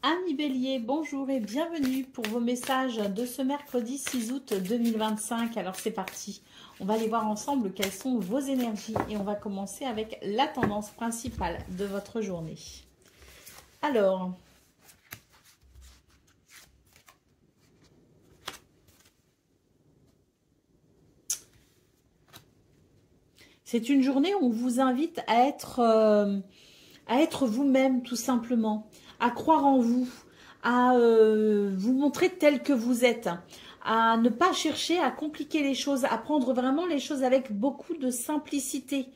Amis Bélier, bonjour et bienvenue pour vos messages de ce mercredi 6 août 2025. Alors c'est parti, on va aller voir ensemble quelles sont vos énergies et on va commencer avec la tendance principale de votre journée. Alors, c'est une journée où on vous invite à être vous-même tout simplement, à croire en vous, à vous montrer tel que vous êtes, à ne pas chercher à compliquer les choses, à prendre vraiment les choses avec beaucoup de simplicité.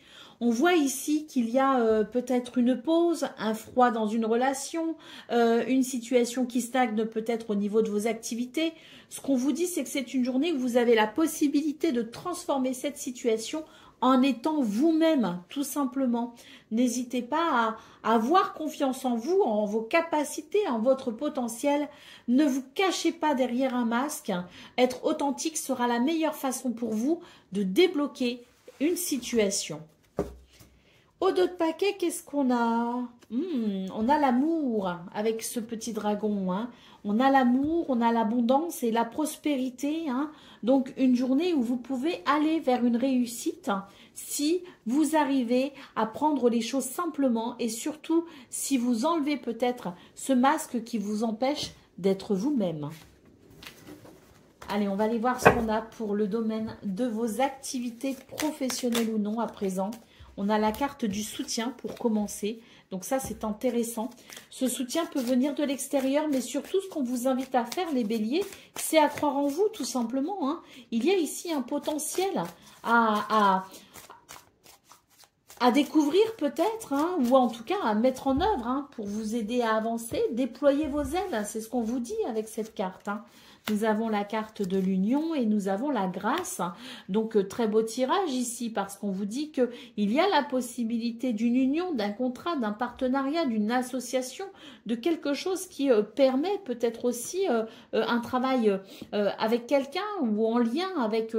On voit ici qu'il y a peut-être une pause, un froid dans une relation, une situation qui stagne peut-être au niveau de vos activités. Ce qu'on vous dit, c'est que c'est une journée où vous avez la possibilité de transformer cette situation en étant vous-même, tout simplement. N'hésitez pas à avoir confiance en vous, en vos capacités, en votre potentiel. Ne vous cachez pas derrière un masque. Être authentique sera la meilleure façon pour vous de débloquer une situation. Au dos de paquet, qu'est-ce qu'on a? On a l'amour avec ce petit dragon. Hein. On a l'amour, on a l'abondance et la prospérité. Hein. Donc, une journée où vous pouvez aller vers une réussite si vous arrivez à prendre les choses simplement et surtout si vous enlevez peut-être ce masque qui vous empêche d'être vous-même. Allez, on va aller voir ce qu'on a pour le domaine de vos activités professionnelles ou non à présent. On a la carte du soutien pour commencer. Donc ça, c'est intéressant. Ce soutien peut venir de l'extérieur, mais surtout, ce qu'on vous invite à faire, les béliers, c'est à croire en vous, tout simplement. Hein. Il y a ici un potentiel à découvrir peut-être, hein, ou en tout cas à mettre en œuvre hein, pour vous aider à avancer. Déployez vos ailes, c'est ce qu'on vous dit avec cette carte. Hein. Nous avons la carte de l'union et nous avons la grâce. Donc, très beau tirage ici parce qu'on vous dit qu'il y a la possibilité d'une union, d'un contrat, d'un partenariat, d'une association, de quelque chose qui permet peut-être aussi un travail avec quelqu'un ou en lien avec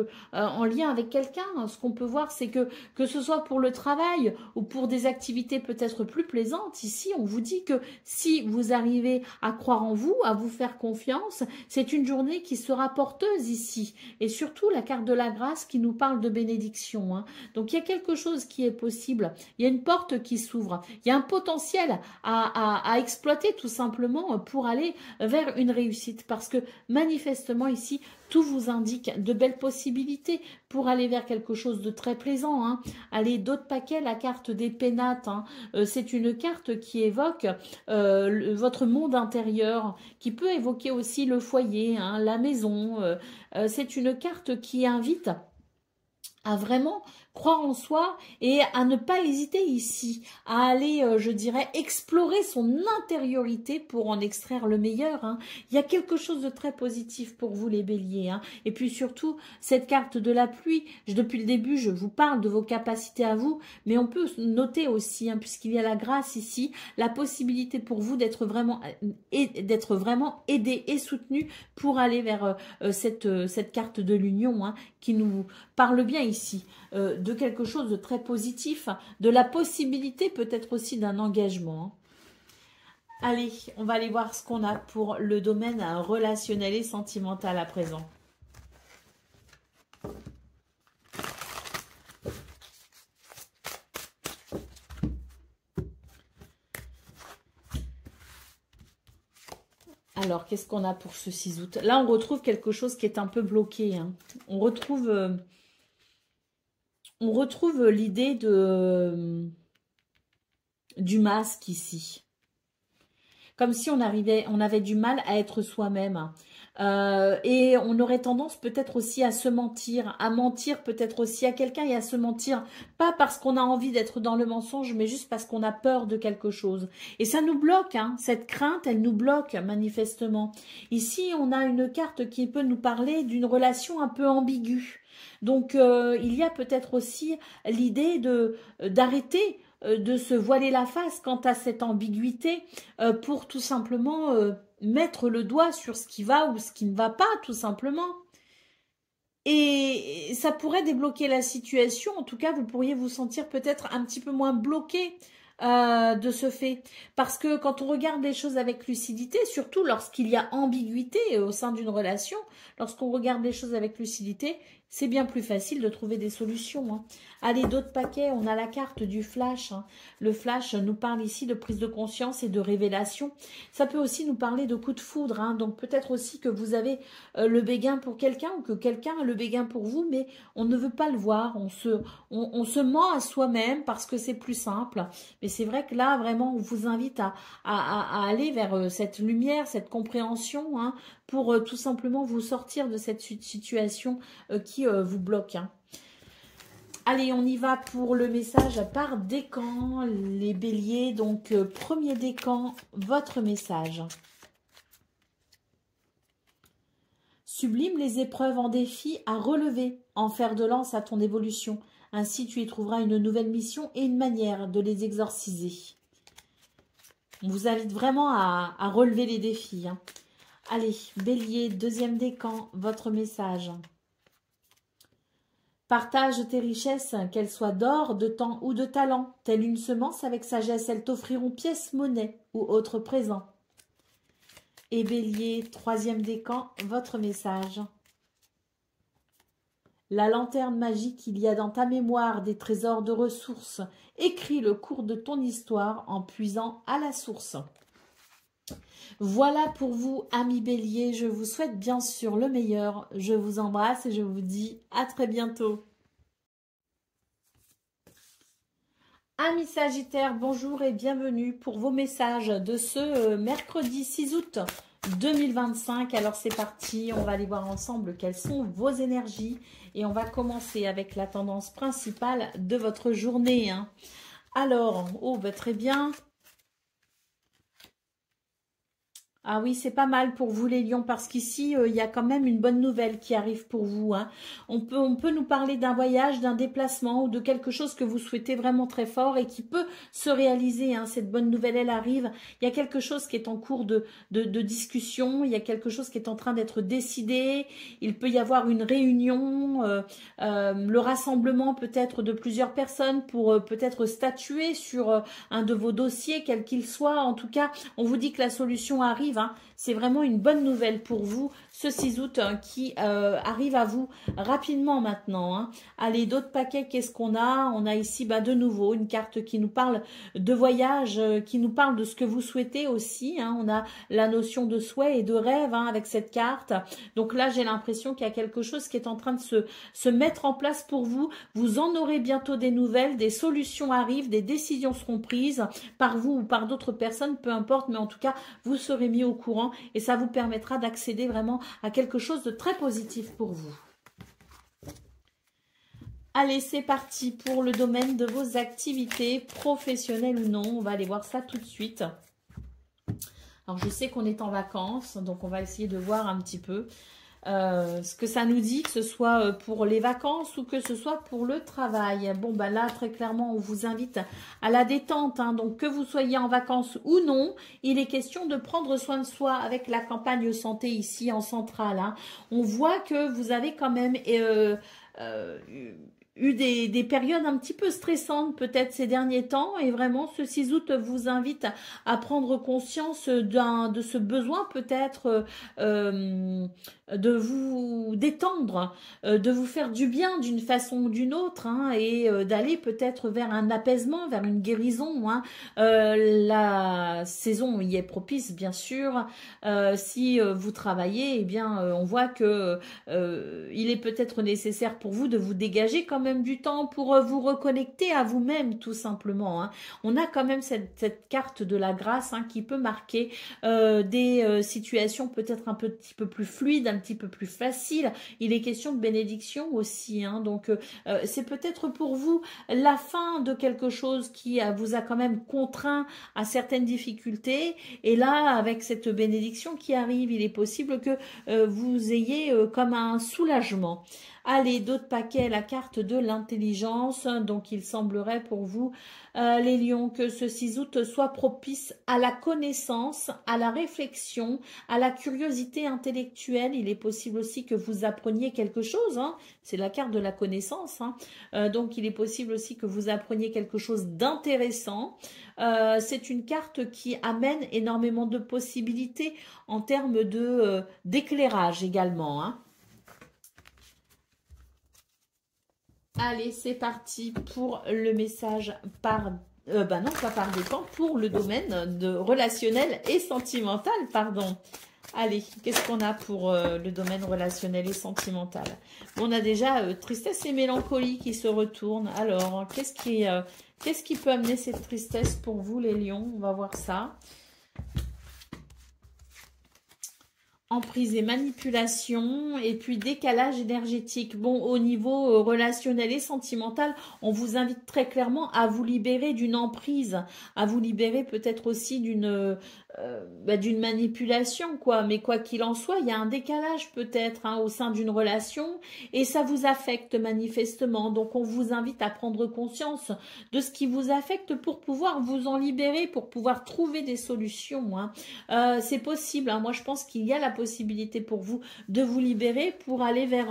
quelqu'un. Ce qu'on peut voir, c'est que ce soit pour le travail ou pour des activités peut-être plus plaisantes, ici, on vous dit que si vous arrivez à croire en vous, à vous faire confiance, c'est une journée qui sera porteuse ici. Et surtout, la carte de la grâce qui nous parle de bénédiction. Hein. Donc, il y a quelque chose qui est possible. Il y a une porte qui s'ouvre. Il y a un potentiel à exploiter tout simplement pour aller vers une réussite. Parce que manifestement ici, tout vous indique de belles possibilités pour aller vers quelque chose de très plaisant. Hein. Allez, d'autres paquets, la carte des pénates. Hein. C'est une carte qui évoque votre monde intérieur, qui peut évoquer aussi le foyer, hein, la maison. C'est une carte qui invite à vraiment croire en soi et à ne pas hésiter ici, à aller, je dirais, explorer son intériorité pour en extraire le meilleur. Hein. Il y a quelque chose de très positif pour vous les béliers. Hein. Et puis surtout, cette carte de la pluie, depuis le début, je vous parle de vos capacités à vous, mais on peut noter aussi, hein, puisqu'il y a la grâce ici, la possibilité pour vous d'être vraiment aidé et soutenu pour aller vers cette carte de l'union hein, qui nous parle bien ici de quelque chose de très positif, de la possibilité peut-être aussi d'un engagement. Allez, on va aller voir ce qu'on a pour le domaine relationnel et sentimental à présent. Alors, qu'est-ce qu'on a pour ce 6 août? Là, on retrouve quelque chose qui est un peu bloqué. Hein. On retrouve l'idée du masque ici. Comme si on avait du mal à être soi-même. Et on aurait tendance peut-être aussi à se mentir, peut-être aussi à quelqu'un et à se mentir, pas parce qu'on a envie d'être dans le mensonge, mais juste parce qu'on a peur de quelque chose. Et ça nous bloque, hein, cette crainte, elle nous bloque manifestement. Ici, on a une carte qui peut nous parler d'une relation un peu ambiguë. Donc, il y a peut-être aussi l'idée d'arrêter de se voiler la face quant à cette ambiguïté pour tout simplement mettre le doigt sur ce qui va ou ce qui ne va pas, tout simplement. Et ça pourrait débloquer la situation. En tout cas, vous pourriez vous sentir peut-être un petit peu moins bloqué de ce fait. Parce que quand on regarde les choses avec lucidité, surtout lorsqu'il y a ambiguïté au sein d'une relation, lorsqu'on regarde les choses avec lucidité, c'est bien plus facile de trouver des solutions. Hein. Allez, d'autres paquets, on a la carte du flash. Hein. Le flash nous parle ici de prise de conscience et de révélation. Ça peut aussi nous parler de coup de foudre. Hein. Donc peut-être aussi que vous avez le béguin pour quelqu'un ou que quelqu'un a le béguin pour vous, mais on ne veut pas le voir. On se ment à soi-même parce que c'est plus simple. Mais c'est vrai que là, vraiment, on vous invite à aller vers cette lumière, cette compréhension, hein, pour tout simplement vous sortir de cette situation qui vous bloque. Hein. Allez, on y va pour le message par décan, les béliers. Donc, premier décan, votre message. Sublime les épreuves en défi à relever, en fer de lance à ton évolution. Ainsi, tu y trouveras une nouvelle mission et une manière de les exorciser. On vous invite vraiment à relever les défis. Hein. Allez, bélier, deuxième décan, votre message. Partage tes richesses, qu'elles soient d'or, de temps ou de talent. Telle une semence avec sagesse, elles t'offriront pièces, monnaie ou autres présents. Et bélier, troisième décan, votre message. La lanterne magique, il y a dans ta mémoire des trésors de ressources. Écris le cours de ton histoire en puisant à la source. Voilà pour vous, amis béliers. Je vous souhaite bien sûr le meilleur. Je vous embrasse et je vous dis à très bientôt. Amis Sagittaires, bonjour et bienvenue pour vos messages de ce mercredi 6 août 2025. Alors c'est parti, on va aller voir ensemble quelles sont vos énergies. Et on va commencer avec la tendance principale de votre journée. Hein. Alors, très bien. Ah oui, c'est pas mal pour vous les lions parce qu'ici, il y a quand même une bonne nouvelle qui arrive pour vous. Hein. On peut nous parler d'un voyage, d'un déplacement ou de quelque chose que vous souhaitez vraiment très fort et qui peut se réaliser. Hein. Cette bonne nouvelle, elle arrive. Il y a quelque chose qui est en cours de discussion. Il y a quelque chose qui est en train d'être décidé. Il peut y avoir une réunion, le rassemblement peut-être de plusieurs personnes pour peut-être statuer sur un de vos dossiers, quel qu'il soit. En tout cas, on vous dit que la solution arrive. Hein. C'est vraiment une bonne nouvelle pour vous, ce 6 août qui arrive à vous rapidement maintenant. Hein. Allez, d'autres paquets, qu'est-ce qu'on a? On a ici de nouveau une carte qui nous parle de voyage, qui nous parle de ce que vous souhaitez aussi. Hein. On a la notion de souhait et de rêve avec cette carte. Donc là, j'ai l'impression qu'il y a quelque chose qui est en train de se mettre en place pour vous. Vous en aurez bientôt des nouvelles, des solutions arrivent, des décisions seront prises par vous ou par d'autres personnes, peu importe, mais en tout cas, vous serez mis au courant et ça vous permettra d'accéder vraiment à quelque chose de très positif pour vous. Allez, c'est parti pour le domaine de vos activités, professionnelles ou non. On va aller voir ça tout de suite. Alors, je sais qu'on est en vacances, donc on va essayer de voir un petit peu ce que ça nous dit, que ce soit pour les vacances ou que ce soit pour le travail. Bon, là, très clairement, on vous invite à la détente. Hein, donc, que vous soyez en vacances ou non, il est question de prendre soin de soi avec la campagne santé ici en centrale. Hein. On voit que vous avez quand même eu des périodes un petit peu stressantes peut-être ces derniers temps et vraiment ce 6 août vous invite à prendre conscience de ce besoin peut-être de vous détendre, de vous faire du bien d'une façon ou d'une autre hein, et d'aller peut-être vers un apaisement, vers une guérison. Hein. La saison y est propice bien sûr. Si vous travaillez, eh bien on voit que il est peut-être nécessaire pour vous de vous dégager quand même du temps pour vous reconnecter à vous-même tout simplement. Hein. On a quand même cette carte de la grâce hein, qui peut marquer des situations peut-être un petit peu plus fluides, un petit peu plus faciles. Il est question de bénédiction aussi. Hein. Donc c'est peut-être pour vous la fin de quelque chose qui vous a quand même contraint à certaines difficultés. Et là, avec cette bénédiction qui arrive, il est possible que vous ayez comme un soulagement. Allez, d'autres paquets, la carte de l'intelligence. Donc, il semblerait pour vous, les lions, que ce 6 août soit propice à la connaissance, à la réflexion, à la curiosité intellectuelle. Il est possible aussi que vous appreniez quelque chose, hein. C'est la carte de la connaissance, hein. Donc, il est possible aussi que vous appreniez quelque chose d'intéressant. C'est une carte qui amène énormément de possibilités en termes de d'éclairage également, hein. Allez, c'est parti pour le message par... non, pas par dépend, pour le domaine de relationnel et sentimental, pardon. Allez, qu'est-ce qu'on a pour le domaine relationnel et sentimental? On a déjà tristesse et mélancolie qui se retournent. Alors, qu'est-ce qui peut amener cette tristesse pour vous, les lions? On va voir ça. Emprise et manipulation, et puis décalage énergétique. Bon, au niveau relationnel et sentimental, on vous invite très clairement à vous libérer d'une emprise, à vous libérer peut-être aussi d'une manipulation, quoi. Mais quoi qu'il en soit, il y a un décalage peut-être, hein, au sein d'une relation, et ça vous affecte manifestement. Donc, on vous invite à prendre conscience de ce qui vous affecte pour pouvoir vous en libérer, pour pouvoir trouver des solutions, hein. C'est possible, hein. Moi, je pense qu'il y a la possibilité pour vous de vous libérer pour aller vers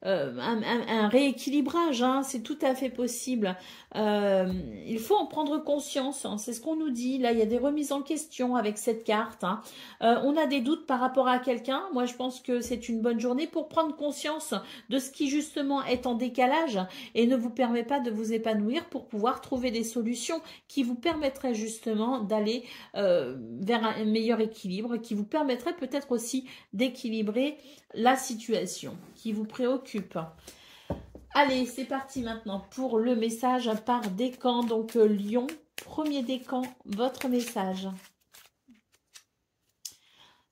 un rééquilibrage, hein. C'est tout à fait possible. Il faut en prendre conscience, hein. C'est ce qu'on nous dit. Là, il y a des remises en question avec cette carte, hein. On a des doutes par rapport à quelqu'un. Moi, je pense que c'est une bonne journée pour prendre conscience de ce qui justement est en décalage et ne vous permet pas de vous épanouir, pour pouvoir trouver des solutions qui vous permettraient justement d'aller vers un meilleur équilibre, qui vous permettrait peut-être aussi d'équilibrer la situation qui vous préoccupe. Allez, c'est parti maintenant pour le message par décan. Donc, Lion, premier décan, votre message.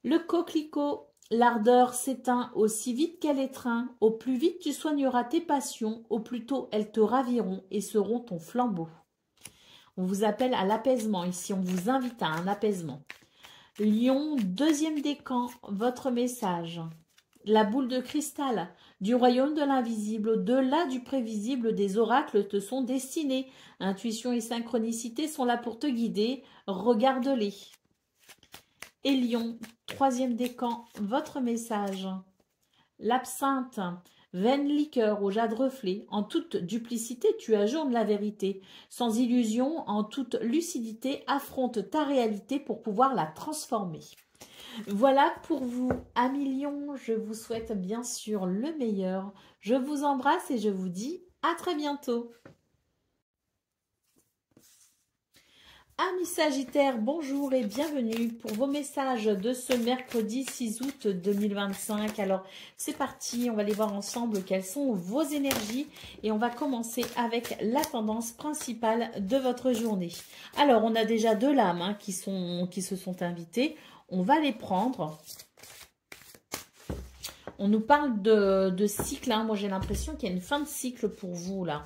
Le coquelicot, l'ardeur s'éteint aussi vite qu'elle étreint. Au plus vite tu soigneras tes passions, au plus tôt elles te raviront et seront ton flambeau. On vous appelle à l'apaisement ici, on vous invite à un apaisement. Lion, deuxième décan, votre message. La boule de cristal, du royaume de l'invisible, au-delà du prévisible, des oracles te sont destinés. Intuition et synchronicité sont là pour te guider, regarde-les. Et Lion, troisième décan, votre message. L'absinthe, vaine liqueur au jade reflet, en toute duplicité tu ajournes la vérité. Sans illusion, en toute lucidité, affronte ta réalité pour pouvoir la transformer. Voilà pour vous, amis Lions. Je vous souhaite bien sûr le meilleur. Je vous embrasse et je vous dis à très bientôt. Amis Sagittaires, bonjour et bienvenue pour vos messages de ce mercredi 6 août 2025. Alors, c'est parti, on va aller voir ensemble quelles sont vos énergies et on va commencer avec la tendance principale de votre journée. Alors, on a déjà deux lames, hein, qui se sont invitées. On va les prendre. On nous parle de cycle, hein. Moi, j'ai l'impression qu'il y a une fin de cycle pour vous, là.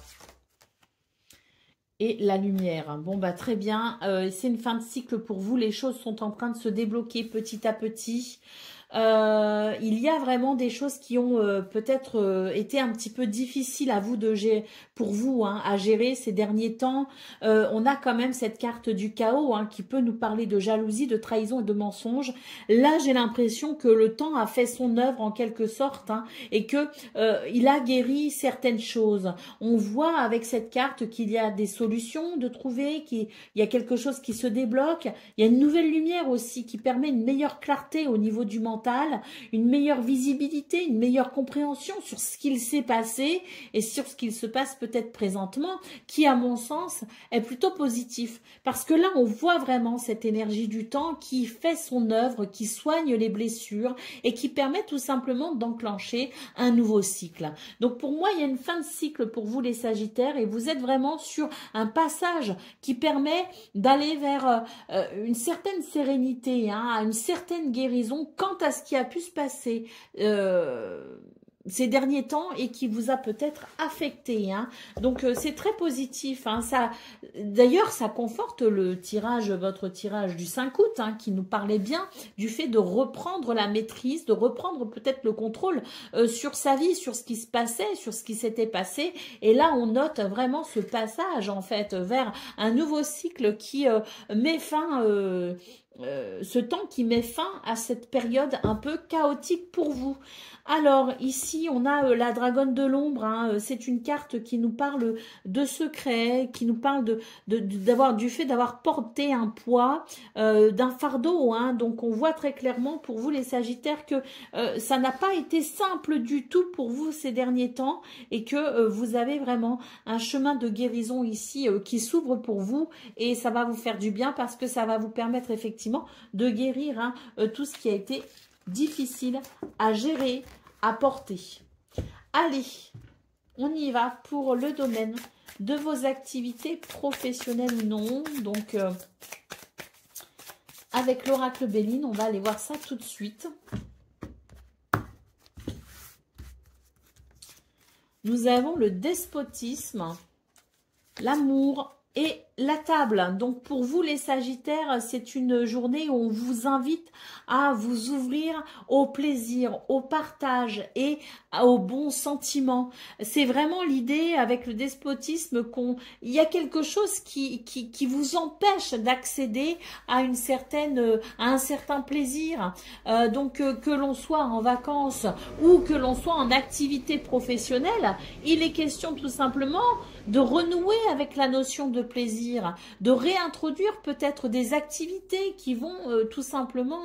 Et la lumière. Bon, bah très bien. C'est une fin de cycle pour vous. Les choses sont en train de se débloquer petit à petit. Il y a vraiment des choses qui ont peut-être été un petit peu difficiles à vous de gérer, pour vous, hein, à gérer ces derniers temps. On a quand même cette carte du chaos, hein, qui peut nous parler de jalousie, de trahison et de mensonge. Là, j'ai l'impression que le temps a fait son œuvre en quelque sorte, hein, et que il a guéri certaines choses. On voit avec cette carte qu'il y a des solutions de trouver, qu'il y a quelque chose qui se débloque. Il y a une nouvelle lumière aussi qui permet une meilleure clarté au niveau du mental, une meilleure visibilité, une meilleure compréhension sur ce qu'il s'est passé et sur ce qu'il se passe peut-être présentement, qui à mon sens est plutôt positif. Parce que là, on voit vraiment cette énergie du temps qui fait son œuvre, qui soigne les blessures et qui permet tout simplement d'enclencher un nouveau cycle. Donc pour moi, il y a une fin de cycle pour vous les Sagittaires et vous êtes vraiment sur un passage qui permet d'aller vers une certaine sérénité, hein, une certaine guérison quant à ce qui a pu se passer ces derniers temps et qui vous a peut-être affecté, hein. Donc c'est très positif, hein. D'ailleurs ça conforte le tirage, votre tirage du 5 août, hein, qui nous parlait bien du fait de reprendre la maîtrise, de reprendre peut-être le contrôle sur sa vie, sur ce qui se passait, sur ce qui s'était passé. Et là on note vraiment ce passage en fait vers un nouveau cycle qui met fin ce temps qui met fin à cette période un peu chaotique pour vous. Alors ici on a la dragonne de l'ombre, hein, c'est une carte qui nous parle de secrets, qui nous parle du fait d'avoir porté un poids, d'un fardeau, hein. Donc on voit très clairement pour vous les Sagittaires que ça n'a pas été simple du tout pour vous ces derniers temps et que vous avez vraiment un chemin de guérison ici qui s'ouvre pour vous et ça va vous faire du bien parce que ça va vous permettre effectivement de guérir, hein, tout ce qui a été difficile à gérer, à porter. Allez, on y va pour le domaine de vos activités professionnelles ou non. Donc, avec l'oracle Béline, on va aller voir ça tout de suite. Nous avons le despotisme, l'amour et la table. Donc pour vous les Sagittaires, c'est une journée où on vous invite à vous ouvrir au plaisir, au partage et aux bons sentiments. C'est vraiment l'idée avec le despotisme il y a quelque chose qui vous empêche d'accéder à à un certain plaisir. Donc que l'on soit en vacances ou que l'on soit en activité professionnelle, il est question tout simplement de renouer avec la notion de plaisir, de réintroduire peut-être des activités qui vont tout simplement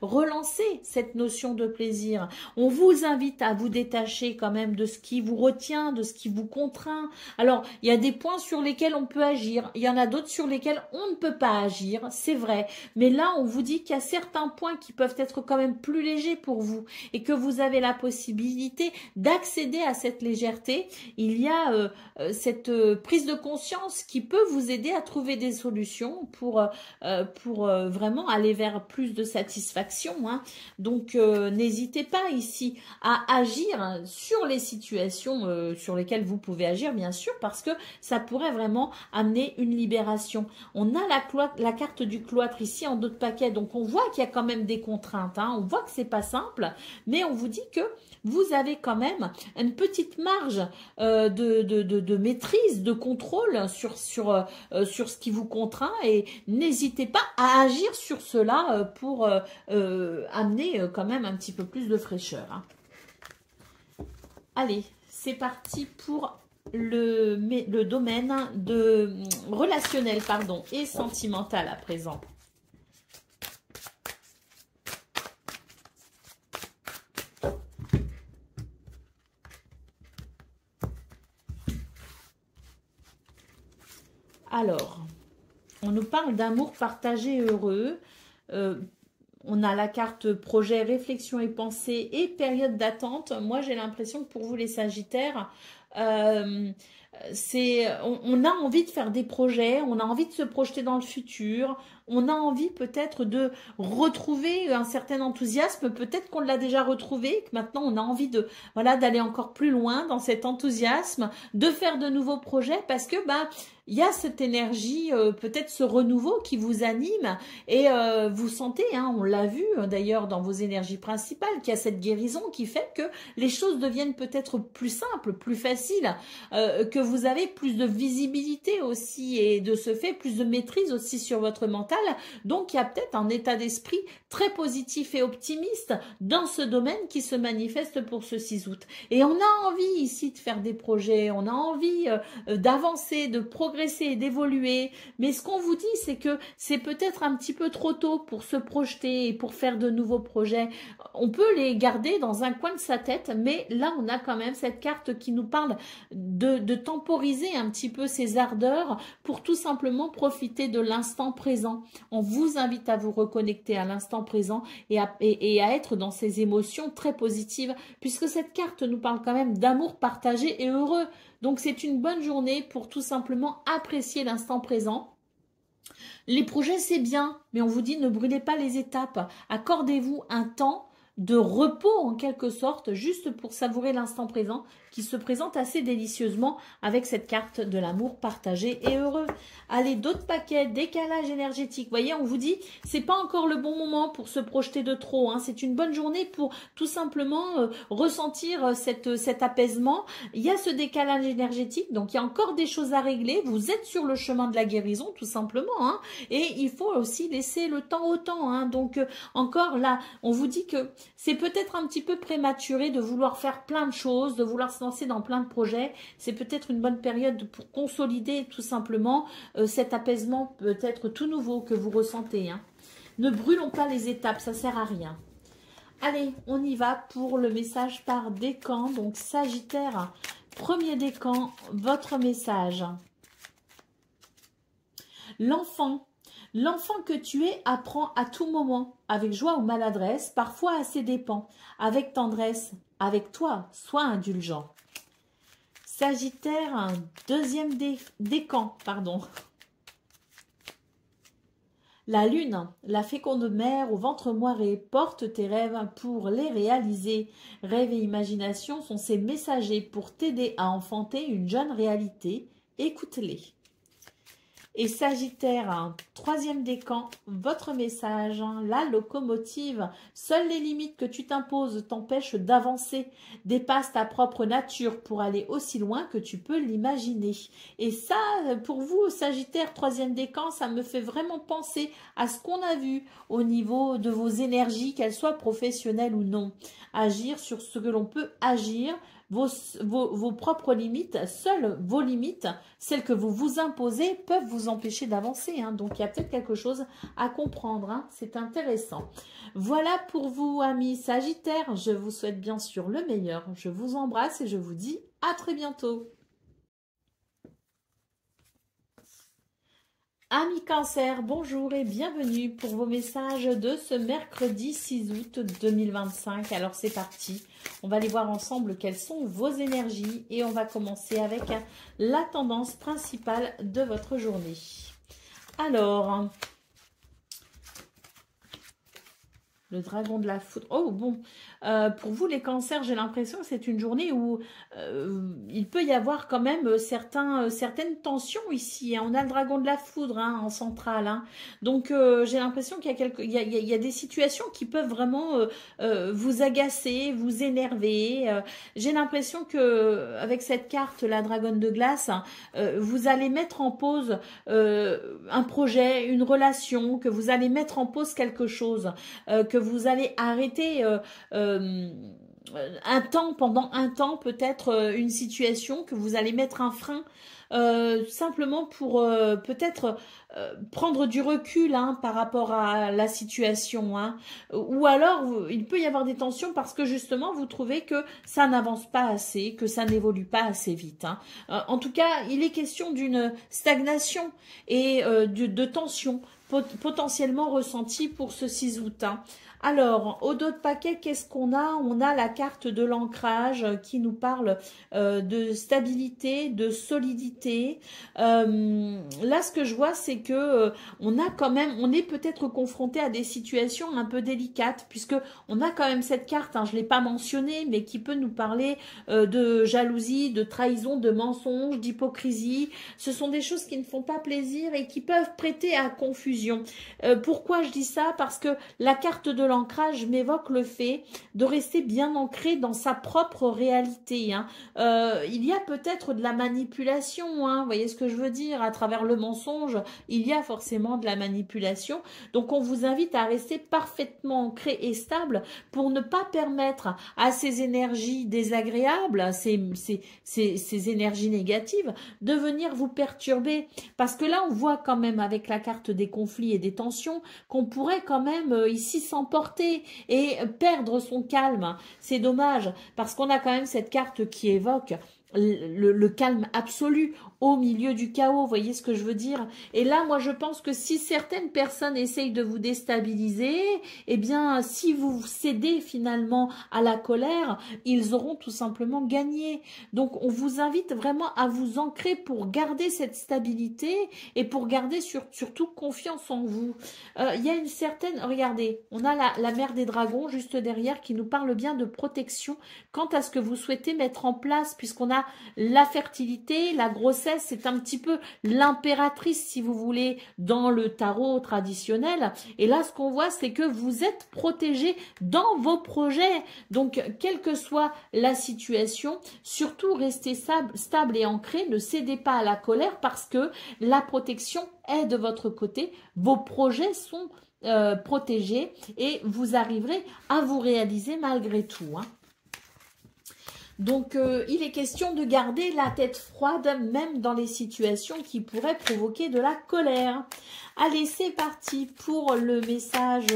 relancer cette notion de plaisir. On vous invite à vous détacher quand même de ce qui vous retient, de ce qui vous contraint. Alors, il y a des points sur lesquels on peut agir, il y en a d'autres sur lesquels on ne peut pas agir, c'est vrai. Mais là, on vous dit qu'il y a certains points qui peuvent être quand même plus légers pour vous et que vous avez la possibilité d'accéder à cette légèreté. Il y a cette prise de conscience qui peut vous aider à trouver des solutions pour vraiment aller vers plus de satisfaction, hein. Donc n'hésitez pas ici à agir sur les situations sur lesquelles vous pouvez agir, bien sûr, parce que ça pourrait vraiment amener une libération. On a la carte du cloître ici en dos de paquet, donc on voit qu'il y a quand même des contraintes, hein. On voit que c'est pas simple, mais on vous dit que vous avez quand même une petite marge de maîtrise, de contrôle sur ce qui vous contraint et n'hésitez pas à agir sur cela pour amener quand même un petit peu plus de fraîcheur, hein. Allez, c'est parti pour le domaine relationnel et sentimental à présent. Alors, on nous parle d'amour partagé et heureux. On a la carte projet, réflexion et pensée et période d'attente. Moi, j'ai l'impression que pour vous, les Sagittaires, on a envie de faire des projets, on a envie de se projeter dans le futur, on a envie peut-être de retrouver un certain enthousiasme, peut-être qu'on l'a déjà retrouvé, que maintenant on a envie d'aller encore plus loin dans cet enthousiasme, de faire de nouveaux projets parce que il y a cette énergie, peut-être ce renouveau qui vous anime et vous sentez, hein, on l'a vu d'ailleurs dans vos énergies principales, qu'il y a cette guérison qui fait que les choses deviennent peut-être plus simples, plus faciles, que vous avez plus de visibilité aussi et de ce fait plus de maîtrise aussi sur votre mental. Donc il y a peut-être un état d'esprit très positif et optimiste dans ce domaine qui se manifeste pour ce 6 août. Et on a envie ici de faire des projets, on a envie d'avancer, de progresser et d'évoluer. Mais ce qu'on vous dit, c'est que c'est peut-être un petit peu trop tôt pour se projeter et pour faire de nouveaux projets. On peut les garder dans un coin de sa tête, mais là, on a quand même cette carte qui nous parle de temporiser un petit peu ces ardeurs pour tout simplement profiter de l'instant présent. On vous invite à vous reconnecter à l'instant présent et à être dans ces émotions très positives, puisque cette carte nous parle quand même d'amour partagé et heureux. Donc c'est une bonne journée pour tout simplement apprécier l'instant présent. Les projets c'est bien, mais on vous dit ne brûlez pas les étapes. Accordez-vous un temps de repos en quelque sorte, juste pour savourer l'instant présent, qui se présente assez délicieusement avec cette carte de l'amour partagé et heureux. Allez, d'autres paquets, décalage énergétique. Vous voyez, on vous dit, c'est pas encore le bon moment pour se projeter de trop. Hein. C'est une bonne journée pour tout simplement ressentir cet apaisement. Il y a ce décalage énergétique, donc il y a encore des choses à régler. Vous êtes sur le chemin de la guérison, tout simplement. Hein. Et il faut aussi laisser le temps au temps. Hein. Donc encore là, on vous dit que c'est peut-être un petit peu prématuré de vouloir faire plein de choses, de vouloir se lancer dans plein de projets. C'est peut-être une bonne période pour consolider tout simplement cet apaisement peut-être tout nouveau que vous ressentez. Hein. Ne brûlons pas les étapes, ça sert à rien. Allez, on y va pour le message par décan. Donc Sagittaire, premier décan, votre message. L'enfant. L'enfant que tu es apprend à tout moment, avec joie ou maladresse, parfois à ses dépens, avec tendresse, avec toi, sois indulgent. Sagittaire, deuxième décan, pardon. La lune, la féconde mère au ventre moiré, porte tes rêves pour les réaliser. Rêve et imagination sont ses messagers pour t'aider à enfanter une jeune réalité. Écoute-les. Et Sagittaire, troisième décan, votre message, la locomotive. Seules les limites que tu t'imposes t'empêchent d'avancer. Dépasse ta propre nature pour aller aussi loin que tu peux l'imaginer. Et ça, pour vous, Sagittaire, troisième décan, ça me fait vraiment penser à ce qu'on a vu au niveau de vos énergies, qu'elles soient professionnelles ou non. Agir sur ce que l'on peut agir. Vos propres limites, seules vos limites, celles que vous vous imposez, peuvent vous empêcher d'avancer. Hein. Donc, il y a peut-être quelque chose à comprendre. Hein. C'est intéressant. Voilà pour vous, amis Sagittaires. Je vous souhaite bien sûr le meilleur. Je vous embrasse et je vous dis à très bientôt. Amis Cancer, bonjour et bienvenue pour vos messages de ce mercredi 6 août 2025. Alors c'est parti, on va aller voir ensemble quelles sont vos énergies et on va commencer avec la tendance principale de votre journée. Alors, le dragon de la foudre. Oh bon, pour vous les cancers, j'ai l'impression que c'est une journée où il peut y avoir quand même certaines tensions ici. Hein. On a le dragon de la foudre hein, en centrale. Hein. Donc j'ai l'impression qu'il y a des situations qui peuvent vraiment vous agacer, vous énerver. J'ai l'impression que avec cette carte, la dragonne de glace, vous allez mettre en pause un projet, une relation, que vous allez mettre en pause quelque chose, que vous allez arrêter pendant un temps peut-être une situation, que vous allez mettre un frein simplement pour peut-être prendre du recul hein, par rapport à la situation. Hein. Ou alors, il peut y avoir des tensions parce que justement, vous trouvez que ça n'avance pas assez, que ça n'évolue pas assez vite. Hein. En tout cas, il est question d'une stagnation et de tension potentiellement ressentie pour ce 6 août. Hein. Alors, au dos de paquet, qu'est-ce qu'on a? On a la carte de l'ancrage qui nous parle de stabilité, de solidité. Là, ce que je vois, c'est que on est peut-être confronté à des situations un peu délicates, puisque on a quand même cette carte, hein, je l'ai pas mentionnée, mais qui peut nous parler de jalousie, de trahison, de mensonge, d'hypocrisie. Ce sont des choses qui ne font pas plaisir et qui peuvent prêter à confusion. Pourquoi je dis ça? Parce que la carte de l'ancrage m'évoque le fait de rester bien ancré dans sa propre réalité. Hein. Il y a peut-être de la manipulation, hein, vous voyez ce que je veux dire, à travers le mensonge, il y a forcément de la manipulation. Donc on vous invite à rester parfaitement ancré et stable pour ne pas permettre à ces énergies désagréables, ces énergies négatives, de venir vous perturber. Parce que là, on voit quand même avec la carte des conflits et des tensions qu'on pourrait quand même ici s'emporter et perdre son calme. C'est dommage parce qu'on a quand même cette carte qui évoque le calme absolu. au milieu du chaos, vous voyez ce que je veux dire? Et là, moi, je pense que si certaines personnes essayent de vous déstabiliser, eh bien, si vous cédez finalement à la colère, ils auront tout simplement gagné. Donc, on vous invite vraiment à vous ancrer pour garder cette stabilité et pour garder surtout confiance en vous. Il y a une certaine... Regardez, on a la mère des dragons juste derrière qui nous parle bien de protection quant à ce que vous souhaitez mettre en place, puisqu'on a la fertilité, la grossesse, c'est un petit peu l'impératrice, si vous voulez, dans le tarot traditionnel. Et là, ce qu'on voit, c'est que vous êtes protégé dans vos projets. Donc, quelle que soit la situation, surtout restez stable et ancré, ne cédez pas à la colère parce que la protection est de votre côté. Vos projets sont protégés et vous arriverez à vous réaliser malgré tout, hein. Donc, il est question de garder la tête froide, même dans les situations qui pourraient provoquer de la colère. Allez, c'est parti pour le message,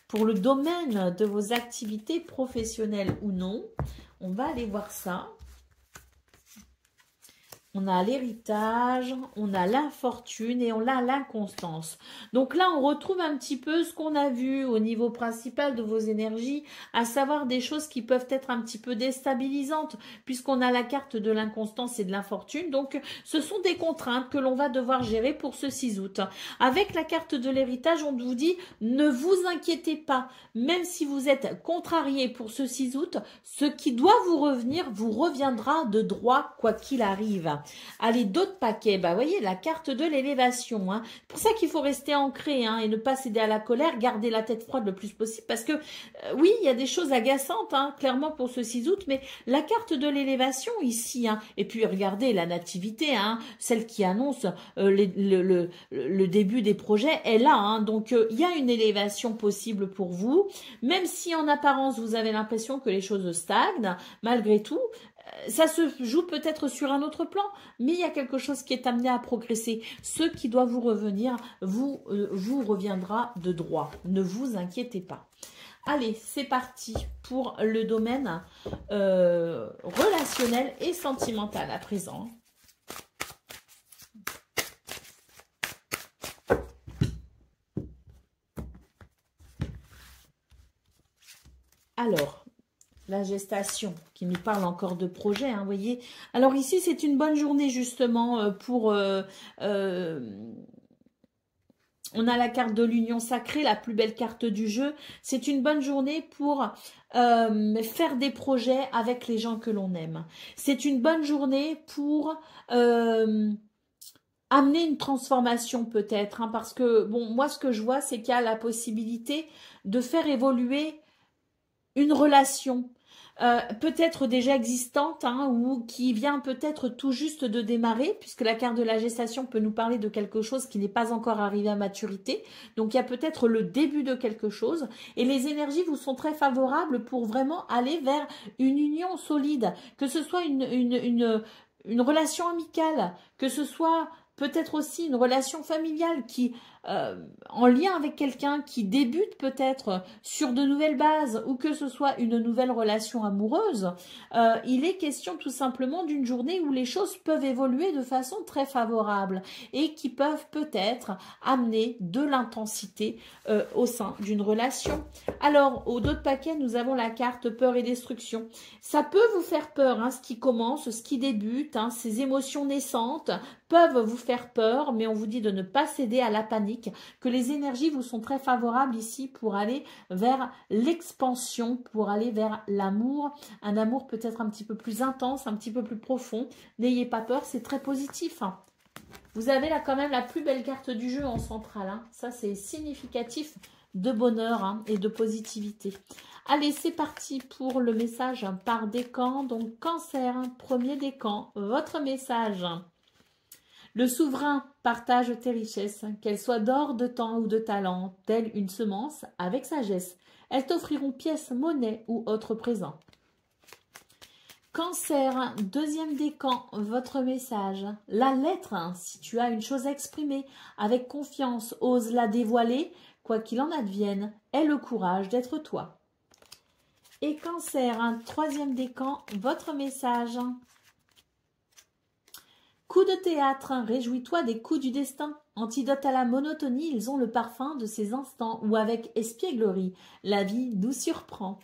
pour le domaine de vos activités professionnelles ou non. On va aller voir ça. On a l'héritage, on a l'infortune et on a l'inconstance. Donc là, on retrouve un petit peu ce qu'on a vu au niveau principal de vos énergies, à savoir des choses qui peuvent être un petit peu déstabilisantes, puisqu'on a la carte de l'inconstance et de l'infortune. Donc, ce sont des contraintes que l'on va devoir gérer pour ce 6 août. Avec la carte de l'héritage, on vous dit, ne vous inquiétez pas, même si vous êtes contrarié pour ce 6 août, ce qui doit vous revenir vous reviendra de droit, quoi qu'il arrive. Allez, d'autres paquets, bah voyez, la carte de l'élévation, hein. C'est pour ça qu'il faut rester ancré, hein, et ne pas céder à la colère, garder la tête froide le plus possible, parce que oui, il y a des choses agaçantes, hein, clairement pour ce 6 août, mais la carte de l'élévation ici, hein, et puis regardez la nativité, hein, celle qui annonce le début des projets est là, hein, donc il y a une élévation possible pour vous, même si en apparence vous avez l'impression que les choses stagnent, malgré tout, ça se joue peut-être sur un autre plan, mais il y a quelque chose qui est amené à progresser. Ce qui doit vous revenir, vous reviendra de droit. Ne vous inquiétez pas. Allez, c'est parti pour le domaine relationnel et sentimental à présent. Alors, la gestation, qui nous parle encore de projet, hein, vous voyez. Alors ici, c'est une bonne journée justement pour... on a la carte de l'union sacrée, la plus belle carte du jeu. C'est une bonne journée pour faire des projets avec les gens que l'on aime. C'est une bonne journée pour... amener une transformation peut-être, hein, parce que, bon, moi, ce que je vois, c'est qu'il y a la possibilité de faire évoluer une relation, peut-être déjà existante, hein, ou qui vient peut-être tout juste de démarrer, puisque la carte de la gestation peut nous parler de quelque chose qui n'est pas encore arrivé à maturité. Donc, il y a peut-être le début de quelque chose. Et les énergies vous sont très favorables pour vraiment aller vers une union solide, que ce soit une relation amicale, que ce soit peut-être aussi une relation familiale qui, en lien avec quelqu'un qui débute peut-être sur de nouvelles bases ou que ce soit une nouvelle relation amoureuse, il est question tout simplement d'une journée où les choses peuvent évoluer de façon très favorable et qui peuvent peut-être amener de l'intensité au sein d'une relation. Alors, au dos de paquet, nous avons la carte peur et destruction. Ça peut vous faire peur, hein, ce qui commence, ce qui débute, hein, ces émotions naissantes peuvent vous faire peur, mais on vous dit de ne pas céder à la panique, que les énergies vous sont très favorables ici pour aller vers l'expansion, pour aller vers l'amour, un amour peut-être un petit peu plus intense, un petit peu plus profond. N'ayez pas peur, c'est très positif, hein. Vous avez là quand même la plus belle carte du jeu en centrale, hein. Ça c'est significatif de bonheur, hein, et de positivité. Allez, c'est parti pour le message par décan. Donc Cancer, premier décan, votre message. Le souverain partage tes richesses, qu'elles soient d'or, de temps ou de talent, telle une semence avec sagesse. Elles t'offriront pièces, monnaie ou autres présents. Cancer, deuxième décan, votre message. La lettre, si tu as une chose à exprimer, avec confiance, ose la dévoiler, quoi qu'il en advienne, aie le courage d'être toi. Et Cancer, troisième décan, votre message. Coup de théâtre, hein, réjouis-toi des coups du destin. Antidote à la monotonie, ils ont le parfum de ces instants où avec espièglerie, la vie nous surprend.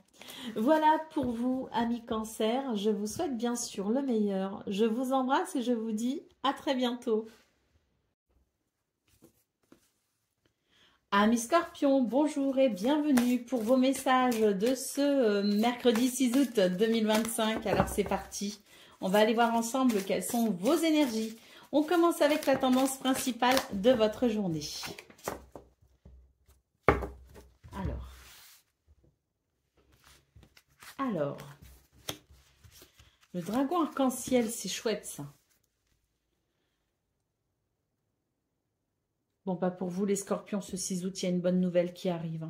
Voilà pour vous, amis Cancer. Je vous souhaite bien sûr le meilleur. Je vous embrasse et je vous dis à très bientôt. Amis Scorpions, bonjour et bienvenue pour vos messages de ce mercredi 6 août 2025. Alors c'est parti, on va aller voir ensemble quelles sont vos énergies. On commence avec la tendance principale de votre journée. Alors, le dragon arc-en-ciel, c'est chouette ça. Bon, pas pour vous les Scorpions, ce 6 août, il y a une bonne nouvelle qui arrive.